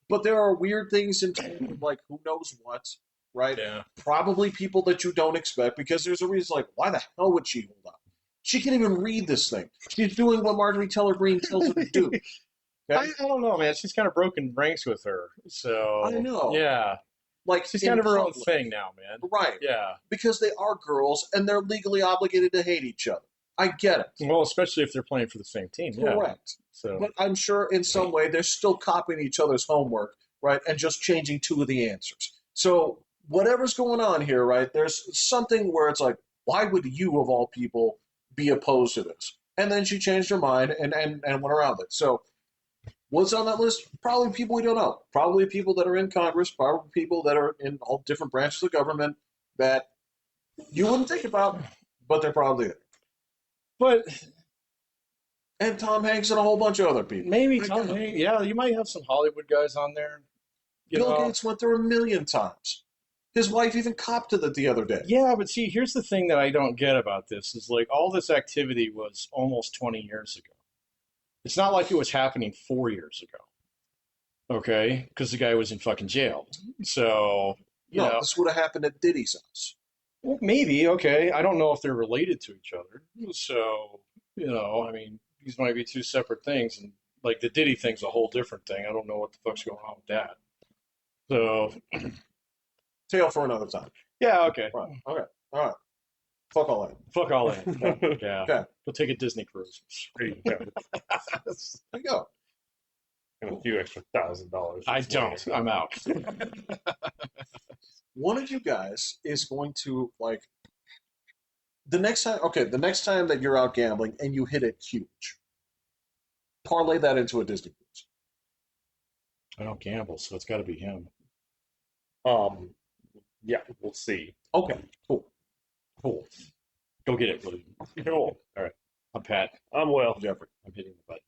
But there are weird things in terms of like who knows what, right? Yeah. Probably people that you don't expect because there's a reason like, why the hell would she hold up? She can't even read this thing. She's doing what Marjorie Taylor Greene tells her to do. Okay? I don't know, man. She's kind of broken ranks with her. So I know. Yeah. Like She's in kind of her own public. thing now, man. Right. Yeah. Because they are girls and they're legally obligated to hate each other. I get it. Well, especially if they're playing for the same team. Yeah. Correct. So But I'm sure in some way they're still copying each other's homework, right? And just changing two of the answers. So whatever's going on here, right? There's something where it's like, why would you of all people be opposed to this? And then she changed her mind and went around it. So what's on that list? Probably people we don't know. Probably people that are in Congress, probably people that are in all different branches of government that you wouldn't think about, but they're probably there. But And Tom Hanks and a whole bunch of other people. maybe Tom Hanks. Yeah, you might have some Hollywood guys on there. Bill Gates went there a million times. His wife even copped to it the other day. Yeah, but see, here's the thing that I don't get about this is like all this activity was almost 20 years ago. It's not like it was happening 4 years ago. Okay? Because the guy was in fucking jail. So, you No, know, this would have happened at Diddy's house. well, maybe, okay. I don't know if they're related to each other. So, you know, I mean, these might be two separate things. And like the Diddy thing's a whole different thing. I don't know what the fuck's going on with that. So, Tale for another time. yeah, okay. Right. Okay. All right. Fuck all that. Fuck all that. Yeah. Okay. Go take a Disney cruise. There you go. There you go. And a few extra $1,000. I don't. I'm out. One of you guys is going to like the next time. Okay, the next time that you're out gambling and you hit it huge, parlay that into a Disney cruise. I don't gamble, so it's got to be him. Yeah, we'll see. Okay. Cool. Cool. Go get it, William. Cool. I'm Pat. I'm Will. Jeffrey. I'm hitting the button.